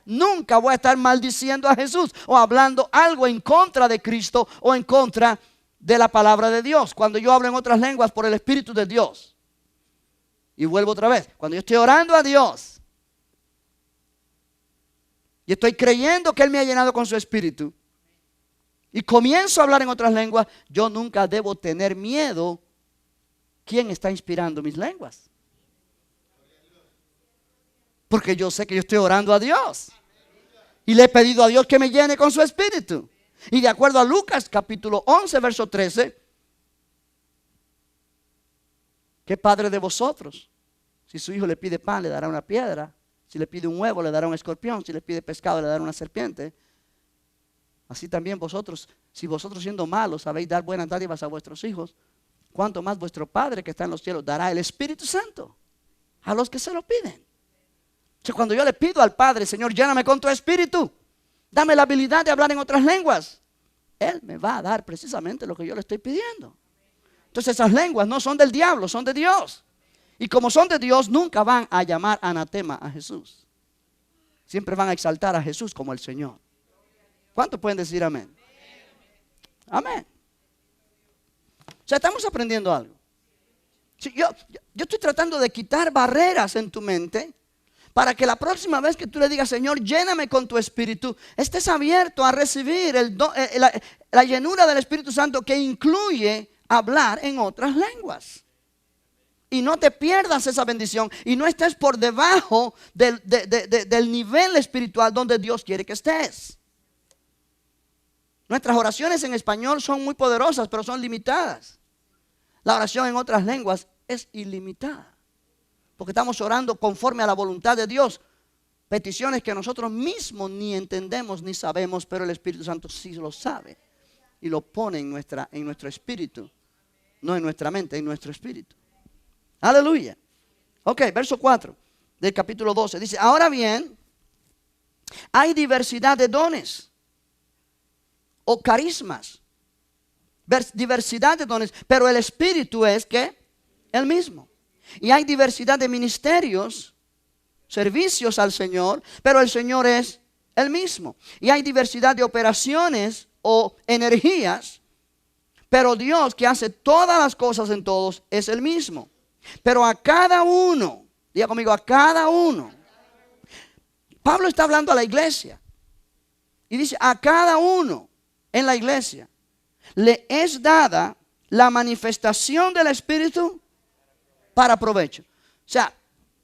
Nunca voy a estar maldiciendo a Jesús o hablando algo en contra de Cristo o en contra de la palabra de Dios. Cuando yo hablo en otras lenguas por el Espíritu de Dios. Y vuelvo otra vez, cuando yo estoy orando a Dios y estoy creyendo que Él me ha llenado con su Espíritu y comienzo a hablar en otras lenguas, yo nunca debo tener miedo. ¿Quién está inspirando mis lenguas? Porque yo sé que yo estoy orando a Dios y le he pedido a Dios que me llene con su Espíritu. Y de acuerdo a Lucas capítulo 11 verso 13, ¿qué padre de vosotros, si su hijo le pide pan, le dará una piedra? Si le pide un huevo, le dará un escorpión. Si le pide pescado, le dará una serpiente. Así también vosotros, si vosotros siendo malos sabéis dar buenas dádivas a vuestros hijos, cuánto más vuestro Padre que está en los cielos dará el Espíritu Santo a los que se lo piden. O sea, cuando yo le pido al Padre, Señor, lléname con tu Espíritu, dame la habilidad de hablar en otras lenguas, Él me va a dar precisamente lo que yo le estoy pidiendo. Entonces esas lenguas no son del diablo, son de Dios. Y como son de Dios, nunca van a llamar anatema a Jesús. Siempre van a exaltar a Jesús como el Señor. ¿Cuántos pueden decir amén? Amén. O sea, estamos aprendiendo algo. Yo estoy tratando de quitar barreras en tu mente para que la próxima vez que tú le digas, Señor, lléname con tu Espíritu, estés abierto a recibir la llenura del Espíritu Santo, que incluye hablar en otras lenguas. Y no te pierdas esa bendición y no estés por debajo del nivel espiritual donde Dios quiere que estés. Nuestras oraciones en español son muy poderosas, pero son limitadas. La oración en otras lenguas es ilimitada. Porque estamos orando conforme a la voluntad de Dios. Peticiones que nosotros mismos ni entendemos ni sabemos, pero el Espíritu Santo sí lo sabe. Y lo pone en nuestro espíritu. No en nuestra mente, en nuestro espíritu. Aleluya. Ok, verso 4 del capítulo 12. Dice, ahora bien, hay diversidad de dones o carismas. Diversidad de dones, pero el Espíritu es que el mismo. Y hay diversidad de ministerios, servicios al Señor, pero el Señor es el mismo. Y hay diversidad de operaciones o energías, pero Dios que hace todas las cosas en todos es el mismo. Pero a cada uno, diga conmigo, a cada uno. Pablo está hablando a la iglesia y dice, a cada uno en la iglesia le es dada la manifestación del Espíritu para provecho. O sea,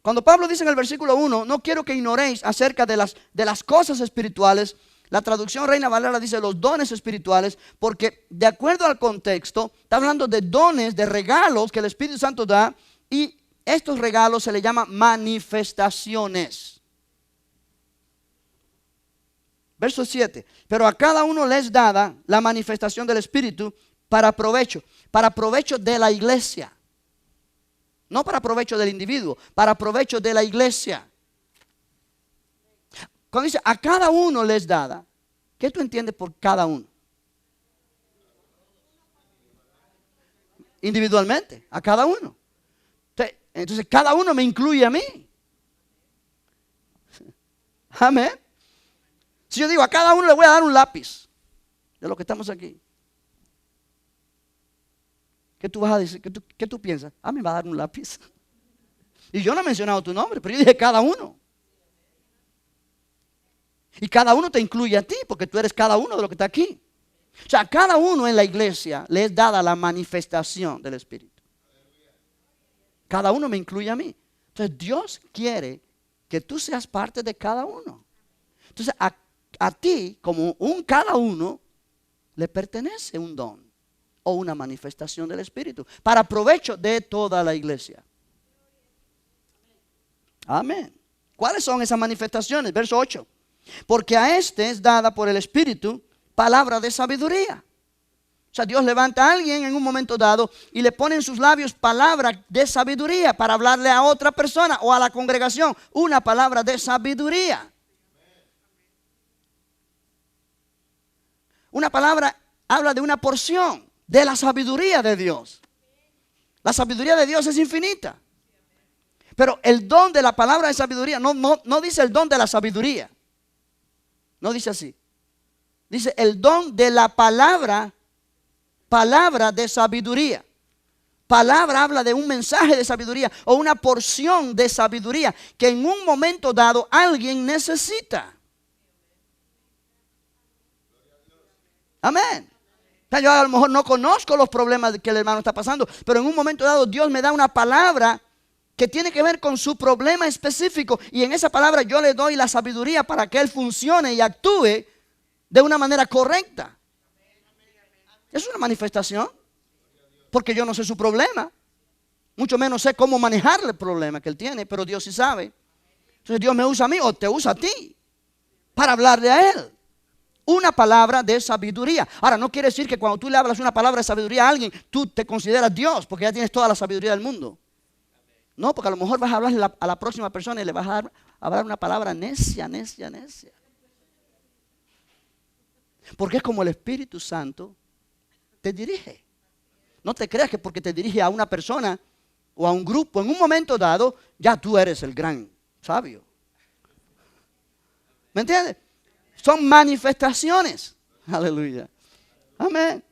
cuando Pablo dice en el versículo 1, no quiero que ignoréis acerca de las cosas espirituales. La traducción Reina Valera dice los dones espirituales, porque de acuerdo al contexto, está hablando de dones, de regalos que el Espíritu Santo da, y estos regalos se le llaman manifestaciones. Verso 7, pero a cada uno le es dada la manifestación del Espíritu para provecho de la iglesia. No para provecho del individuo, para provecho de la iglesia. Cuando dice a cada uno le es dada, ¿qué tú entiendes por cada uno? Individualmente, a cada uno. Entonces cada uno me incluye a mí. Amén. Si yo digo a cada uno le voy a dar un lápiz, de los que estamos aquí, ¿qué tú vas a decir? ¿Qué tú piensas? Me va a dar un lápiz. Y yo no he mencionado tu nombre, pero yo dije cada uno. Y cada uno te incluye a ti, porque tú eres cada uno de los que está aquí. O sea, a cada uno en la iglesia le es dada la manifestación del Espíritu. Cada uno me incluye a mí. Entonces Dios quiere que tú seas parte de cada uno. Entonces a ti, como cada uno, le pertenece un don o una manifestación del Espíritu para provecho de toda la iglesia. Amén. ¿Cuáles son esas manifestaciones? Verso 8. Porque a este es dada por el Espíritu palabra de sabiduría. O sea, Dios levanta a alguien en un momento dado y le pone en sus labios palabra de sabiduría para hablarle a otra persona o a la congregación. Una palabra de sabiduría. Una palabra habla de una porción de la sabiduría de Dios. La sabiduría de Dios es infinita. Pero el don de la palabra de sabiduría no dice el don de la sabiduría. No dice así. Dice el don de la palabra de sabiduría. Palabra habla de un mensaje de sabiduría o una porción de sabiduría que en un momento dado alguien necesita. Amén. Yo a lo mejor no conozco los problemas que el hermano está pasando, pero en un momento dado Dios me da una palabra que tiene que ver con su problema específico, y en esa palabra yo le doy la sabiduría para que él funcione y actúe de una manera correcta. Es una manifestación, porque yo no sé su problema, mucho menos sé cómo manejar el problema que él tiene, pero Dios sí sabe. Entonces Dios me usa a mí o te usa a ti para hablarle a él. Una palabra de sabiduría. Ahora, no quiere decir que cuando tú le hablas una palabra de sabiduría a alguien, tú te consideras Dios, porque ya tienes toda la sabiduría del mundo. No, porque a lo mejor vas a hablar a la próxima persona y le vas a hablar una palabra necia. Porque es como el Espíritu Santo te dirige. No te creas que porque te dirige a una persona o a un grupo, en un momento dado, ya tú eres el gran sabio. ¿Me entiendes? Son manifestaciones. Aleluya. Amén.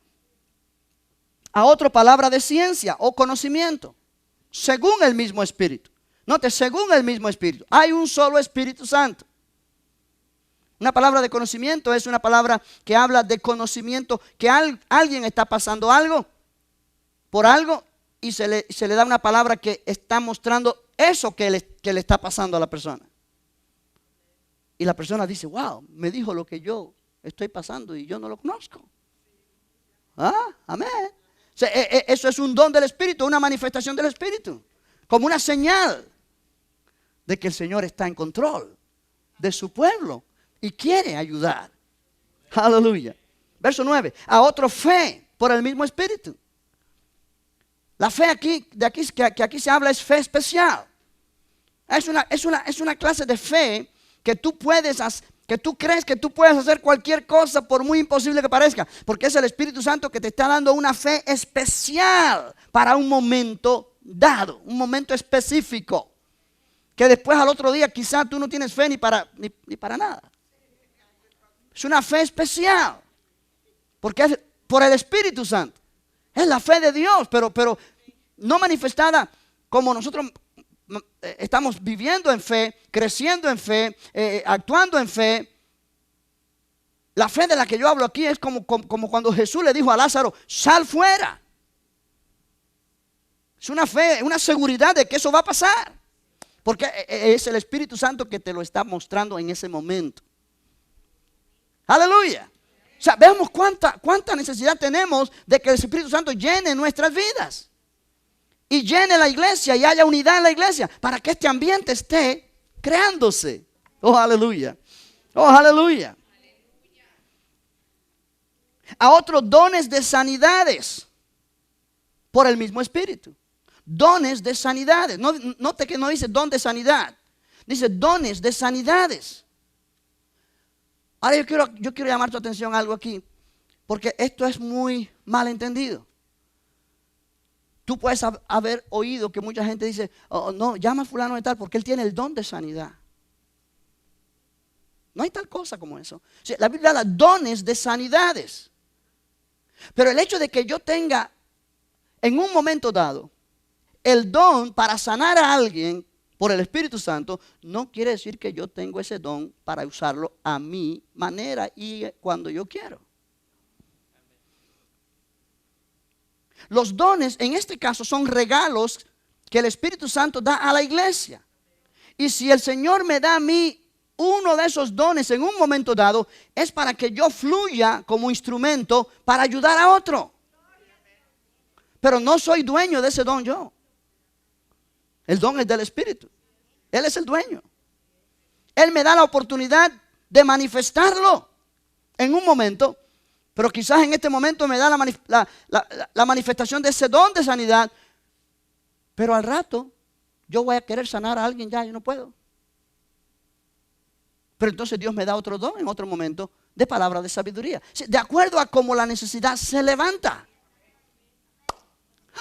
A otra palabra de ciencia o conocimiento. Según el mismo Espíritu. Note, según el mismo Espíritu. Hay un solo Espíritu Santo. Una palabra de conocimiento es una palabra que habla de conocimiento, que alguien está pasando algo, por algo, y se le da una palabra que está mostrando eso que le está pasando a la persona. Y la persona dice, wow, me dijo lo que yo estoy pasando y yo no lo conozco. Amén. sea, eso es un don del Espíritu, una manifestación del Espíritu. Como una señal de que el Señor está en control de su pueblo y quiere ayudar. Aleluya. Verso 9. A otro fe por el mismo Espíritu. La fe aquí, que aquí se habla es fe especial. Es una clase de fe que tú puedes hacer, que tú crees que tú puedes hacer cualquier cosa por muy imposible que parezca. Porque es el Espíritu Santo que te está dando una fe especial para un momento dado, un momento específico. Que después al otro día quizá tú no tienes fe ni para nada. Es una fe especial. Porque es por el Espíritu Santo. Es la fe de Dios, pero no manifestada como nosotros estamos viviendo en fe, creciendo en fe, actuando en fe. La fe de la que yo hablo aquí es como cuando Jesús le dijo a Lázaro, sal fuera. Es una fe, una seguridad de que eso va a pasar. Porque es el Espíritu Santo que te lo está mostrando en ese momento. Aleluya. O sea, veamos cuánta necesidad tenemos de que el Espíritu Santo llene nuestras vidas. Y llene la iglesia y haya unidad en la iglesia. Para que este ambiente esté creándose. Oh, aleluya. Oh, aleluya. A otros dones de sanidades. Por el mismo Espíritu. Dones de sanidades. Note que no dice don de sanidad. Dice dones de sanidades. Ahora yo quiero llamar tu atención a algo aquí, porque esto es muy mal entendido. Tú puedes haber oído que mucha gente dice, oh, no, llama a fulano de tal porque él tiene el don de sanidad. No hay tal cosa como eso. O sea, la Biblia habla dones de sanidades. Pero el hecho de que yo tenga en un momento dado el don para sanar a alguien por el Espíritu Santo, no quiere decir que yo tengo ese don para usarlo a mi manera y cuando yo quiero. Los dones en este caso son regalos que el Espíritu Santo da a la iglesia. Y si el Señor me da a mí uno de esos dones en un momento dado, es para que yo fluya como instrumento para ayudar a otro. Pero no soy dueño de ese don yo. El don es del Espíritu. Él es el dueño. Él me da la oportunidad de manifestarlo en un momento. Pero quizás en este momento me da la manifestación de ese don de sanidad. Pero al rato yo voy a querer sanar a alguien ya, yo no puedo. Pero entonces Dios me da otro don en otro momento de palabra de sabiduría. De acuerdo a cómo la necesidad se levanta.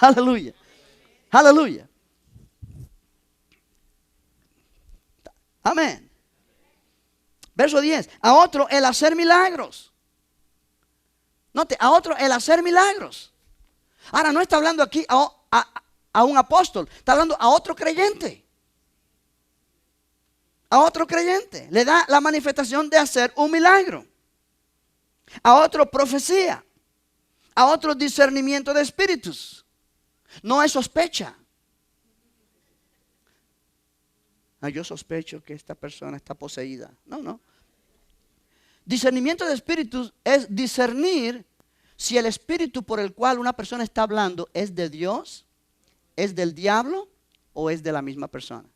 Aleluya. Aleluya. Amén. Verso 10. A otro el hacer milagros. Note, a otro el hacer milagros. Ahora no está hablando aquí a un apóstol. Está hablando a otro creyente. A otro creyente. Le da la manifestación de hacer un milagro. A otro profecía. A otro discernimiento de espíritus. No es sospecha. Yo sospecho que esta persona está poseída. No. Discernimiento de espíritus es discernir si el espíritu por el cual una persona está hablando es de Dios, es del diablo o es de la misma persona.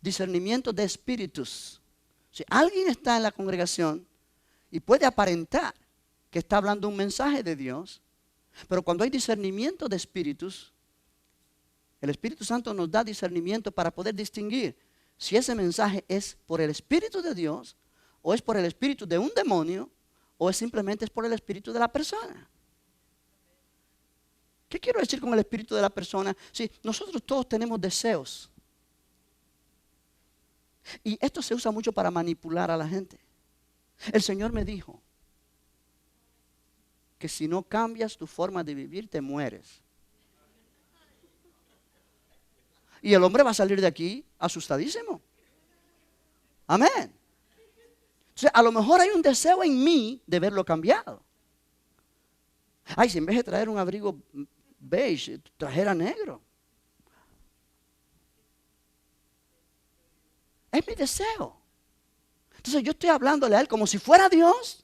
Discernimiento de espíritus. Si alguien está en la congregación y puede aparentar que está hablando un mensaje de Dios, pero cuando hay discernimiento de espíritus, el Espíritu Santo nos da discernimiento para poder distinguir si ese mensaje es por el Espíritu de Dios, o es por el espíritu de un demonio, o es simplemente por el espíritu de la persona. ¿Qué quiero decir con el espíritu de la persona? Sí, nosotros todos tenemos deseos. Y esto se usa mucho para manipular a la gente. El Señor me dijo que si no cambias tu forma de vivir, te mueres. Y el hombre va a salir de aquí asustadísimo. Amén. Entonces, a lo mejor hay un deseo en mí de verlo cambiado. Ay, si en vez de traer un abrigo beige, trajera negro. Es mi deseo. Entonces yo estoy hablándole a él como si fuera Dios,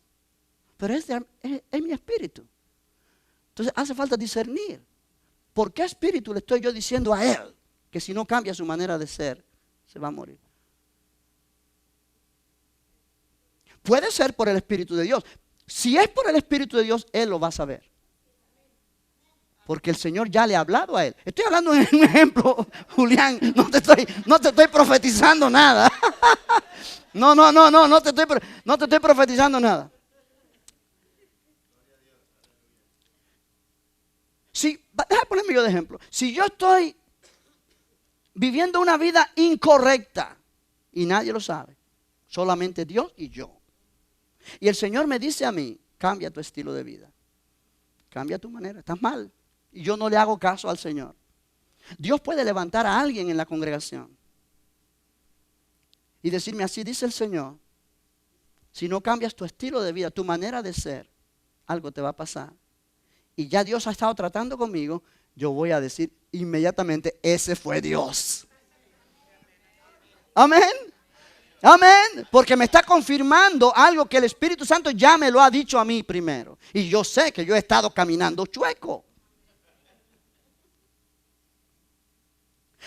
pero es mi espíritu. Entonces hace falta discernir. ¿Por qué espíritu le estoy yo diciendo a él que si no cambia su manera de ser, se va a morir? Puede ser por el Espíritu de Dios. Si es por el Espíritu de Dios, él lo va a saber. Porque el Señor ya le ha hablado a él. Estoy hablando de un ejemplo, Julián. No te estoy profetizando nada. No te estoy profetizando nada. Déjame ponerme yo de ejemplo. Si yo estoy viviendo una vida incorrecta y nadie lo sabe, solamente Dios y yo. Y el Señor me dice a mí, cambia tu estilo de vida. Cambia tu manera, estás mal. Y yo no le hago caso al Señor. Dios puede levantar a alguien en la congregación y decirme, así dice el Señor, si no cambias tu estilo de vida, tu manera de ser, algo te va a pasar. Y ya Dios ha estado tratando conmigo, yo voy a decir inmediatamente, ese fue Dios. Amén. Amén. Porque me está confirmando algo que el Espíritu Santo ya me lo ha dicho a mí primero. Y yo sé que yo he estado caminando chueco.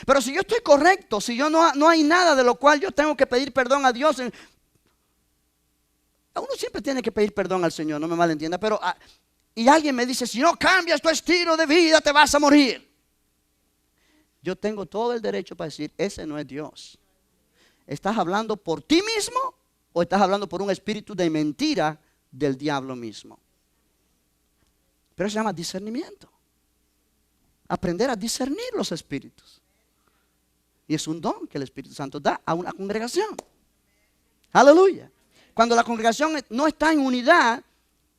Pero si yo estoy correcto, si yo no hay nada de lo cual yo tengo que pedir perdón a Dios. Uno siempre tiene que pedir perdón al Señor, no me malentienda. Pero y alguien me dice, si no cambias tu estilo de vida te vas a morir. Yo tengo todo el derecho para decir, ese no es Dios. ¿Estás hablando por ti mismo o estás hablando por un espíritu de mentira del diablo mismo? Pero eso se llama discernimiento. Aprender a discernir los espíritus. Y es un don que el Espíritu Santo da a una congregación. Aleluya. Cuando la congregación no está en unidad,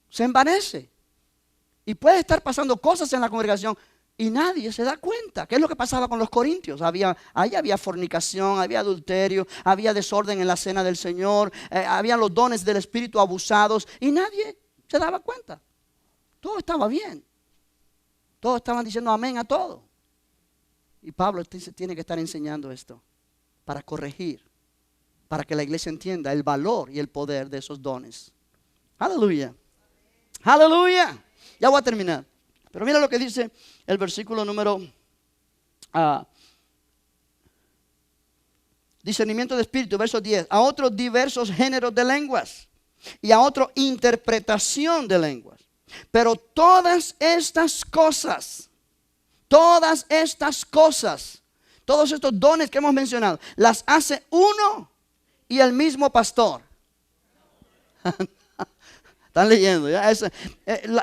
se envanece. Y puede estar pasando cosas en la congregación y nadie se da cuenta. ¿Qué es lo que pasaba con los corintios? Ahí había fornicación, había adulterio, había desorden en la cena del Señor, había los dones del Espíritu abusados y nadie se daba cuenta. Todo estaba bien. Todos estaban diciendo amén a todo. Y Pablo tiene que estar enseñando esto para corregir, para que la iglesia entienda el valor y el poder de esos dones. Aleluya. Aleluya. Ya voy a terminar. Pero mira lo que dice el versículo número discernimiento de espíritu, verso 10. A otros diversos géneros de lenguas y a otro interpretación de lenguas. Pero todas estas cosas, todos estos dones que hemos mencionado, las hace uno y el mismo pastor. Están leyendo, ¿ya?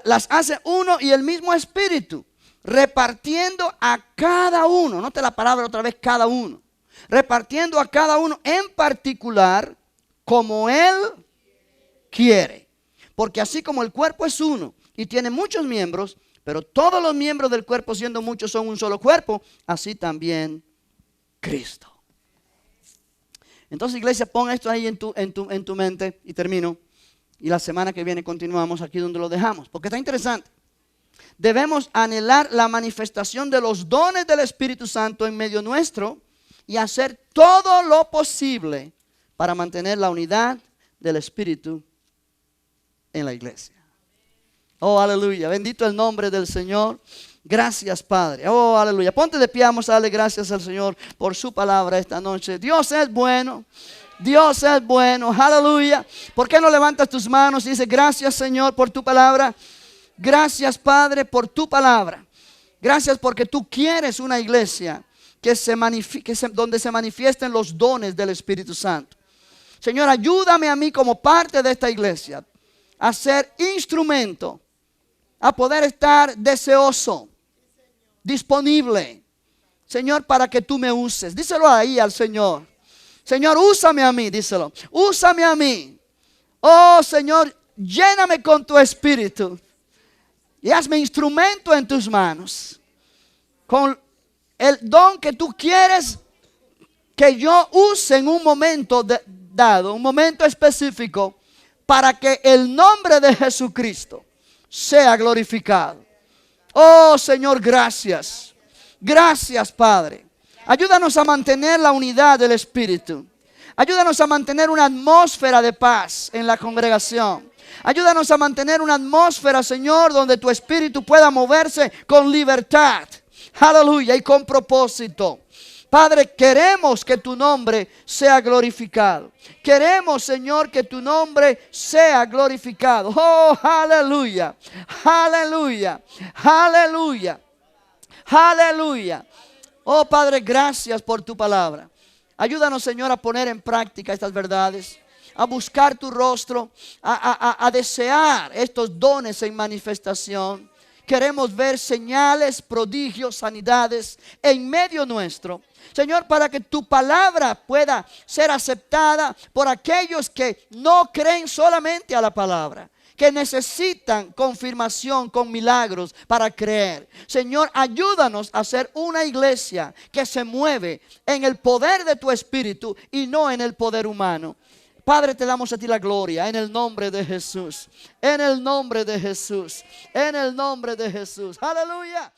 Las hace uno y el mismo espíritu, repartiendo a cada uno. Note la palabra otra vez, cada uno. Repartiendo a cada uno en particular como Él quiere. Porque así como el cuerpo es uno y tiene muchos miembros, pero todos los miembros del cuerpo siendo muchos son un solo cuerpo, así también Cristo. Entonces, iglesia, pon esto ahí en tu mente y termino. Y la semana que viene continuamos aquí donde lo dejamos, porque está interesante. Debemos anhelar la manifestación de los dones del Espíritu Santo en medio nuestro y hacer todo lo posible para mantener la unidad del Espíritu en la iglesia. Oh, aleluya. Bendito el nombre del Señor. Gracias, Padre. Oh, aleluya. Ponte de pie, vamos a darle gracias al Señor por su palabra esta noche. Dios es bueno. Dios es bueno, aleluya. ¿Por qué no levantas tus manos y dices gracias, Señor, por tu palabra? Gracias, Padre, por tu palabra. Gracias porque tú quieres una iglesia donde se manifiesten los dones del Espíritu Santo. Señor, ayúdame a mí como parte de esta iglesia a ser instrumento, a poder estar deseoso, disponible, Señor, para que tú me uses. Díselo ahí al Señor. Señor, úsame a mí, díselo. Úsame a mí. Oh, Señor, lléname con tu espíritu. Y hazme instrumento en tus manos. Con el don que tú quieres que yo use en un momento dado, un momento específico, para que el nombre de Jesucristo sea glorificado. Oh, Señor, gracias. Gracias, Padre. Ayúdanos a mantener la unidad del Espíritu. Ayúdanos a mantener una atmósfera de paz en la congregación. Ayúdanos a mantener una atmósfera, Señor, donde tu espíritu pueda moverse con libertad. Aleluya, y con propósito. Padre, queremos que tu nombre sea glorificado. Queremos, Señor, que tu nombre sea glorificado. Oh, aleluya, aleluya, aleluya, aleluya. Oh, Padre, gracias por tu palabra. Ayúdanos, Señor, a poner en práctica estas verdades, a buscar tu rostro, a desear estos dones en manifestación. Queremos ver señales, prodigios, sanidades en medio nuestro. Señor, para que tu palabra pueda ser aceptada por aquellos que no creen solamente a la palabra, que necesitan confirmación con milagros para creer. Señor, ayúdanos a ser una iglesia que se mueve en el poder de tu espíritu y no en el poder humano. Padre, te damos a ti la gloria en el nombre de Jesús. En el nombre de Jesús. En el nombre de Jesús. Aleluya.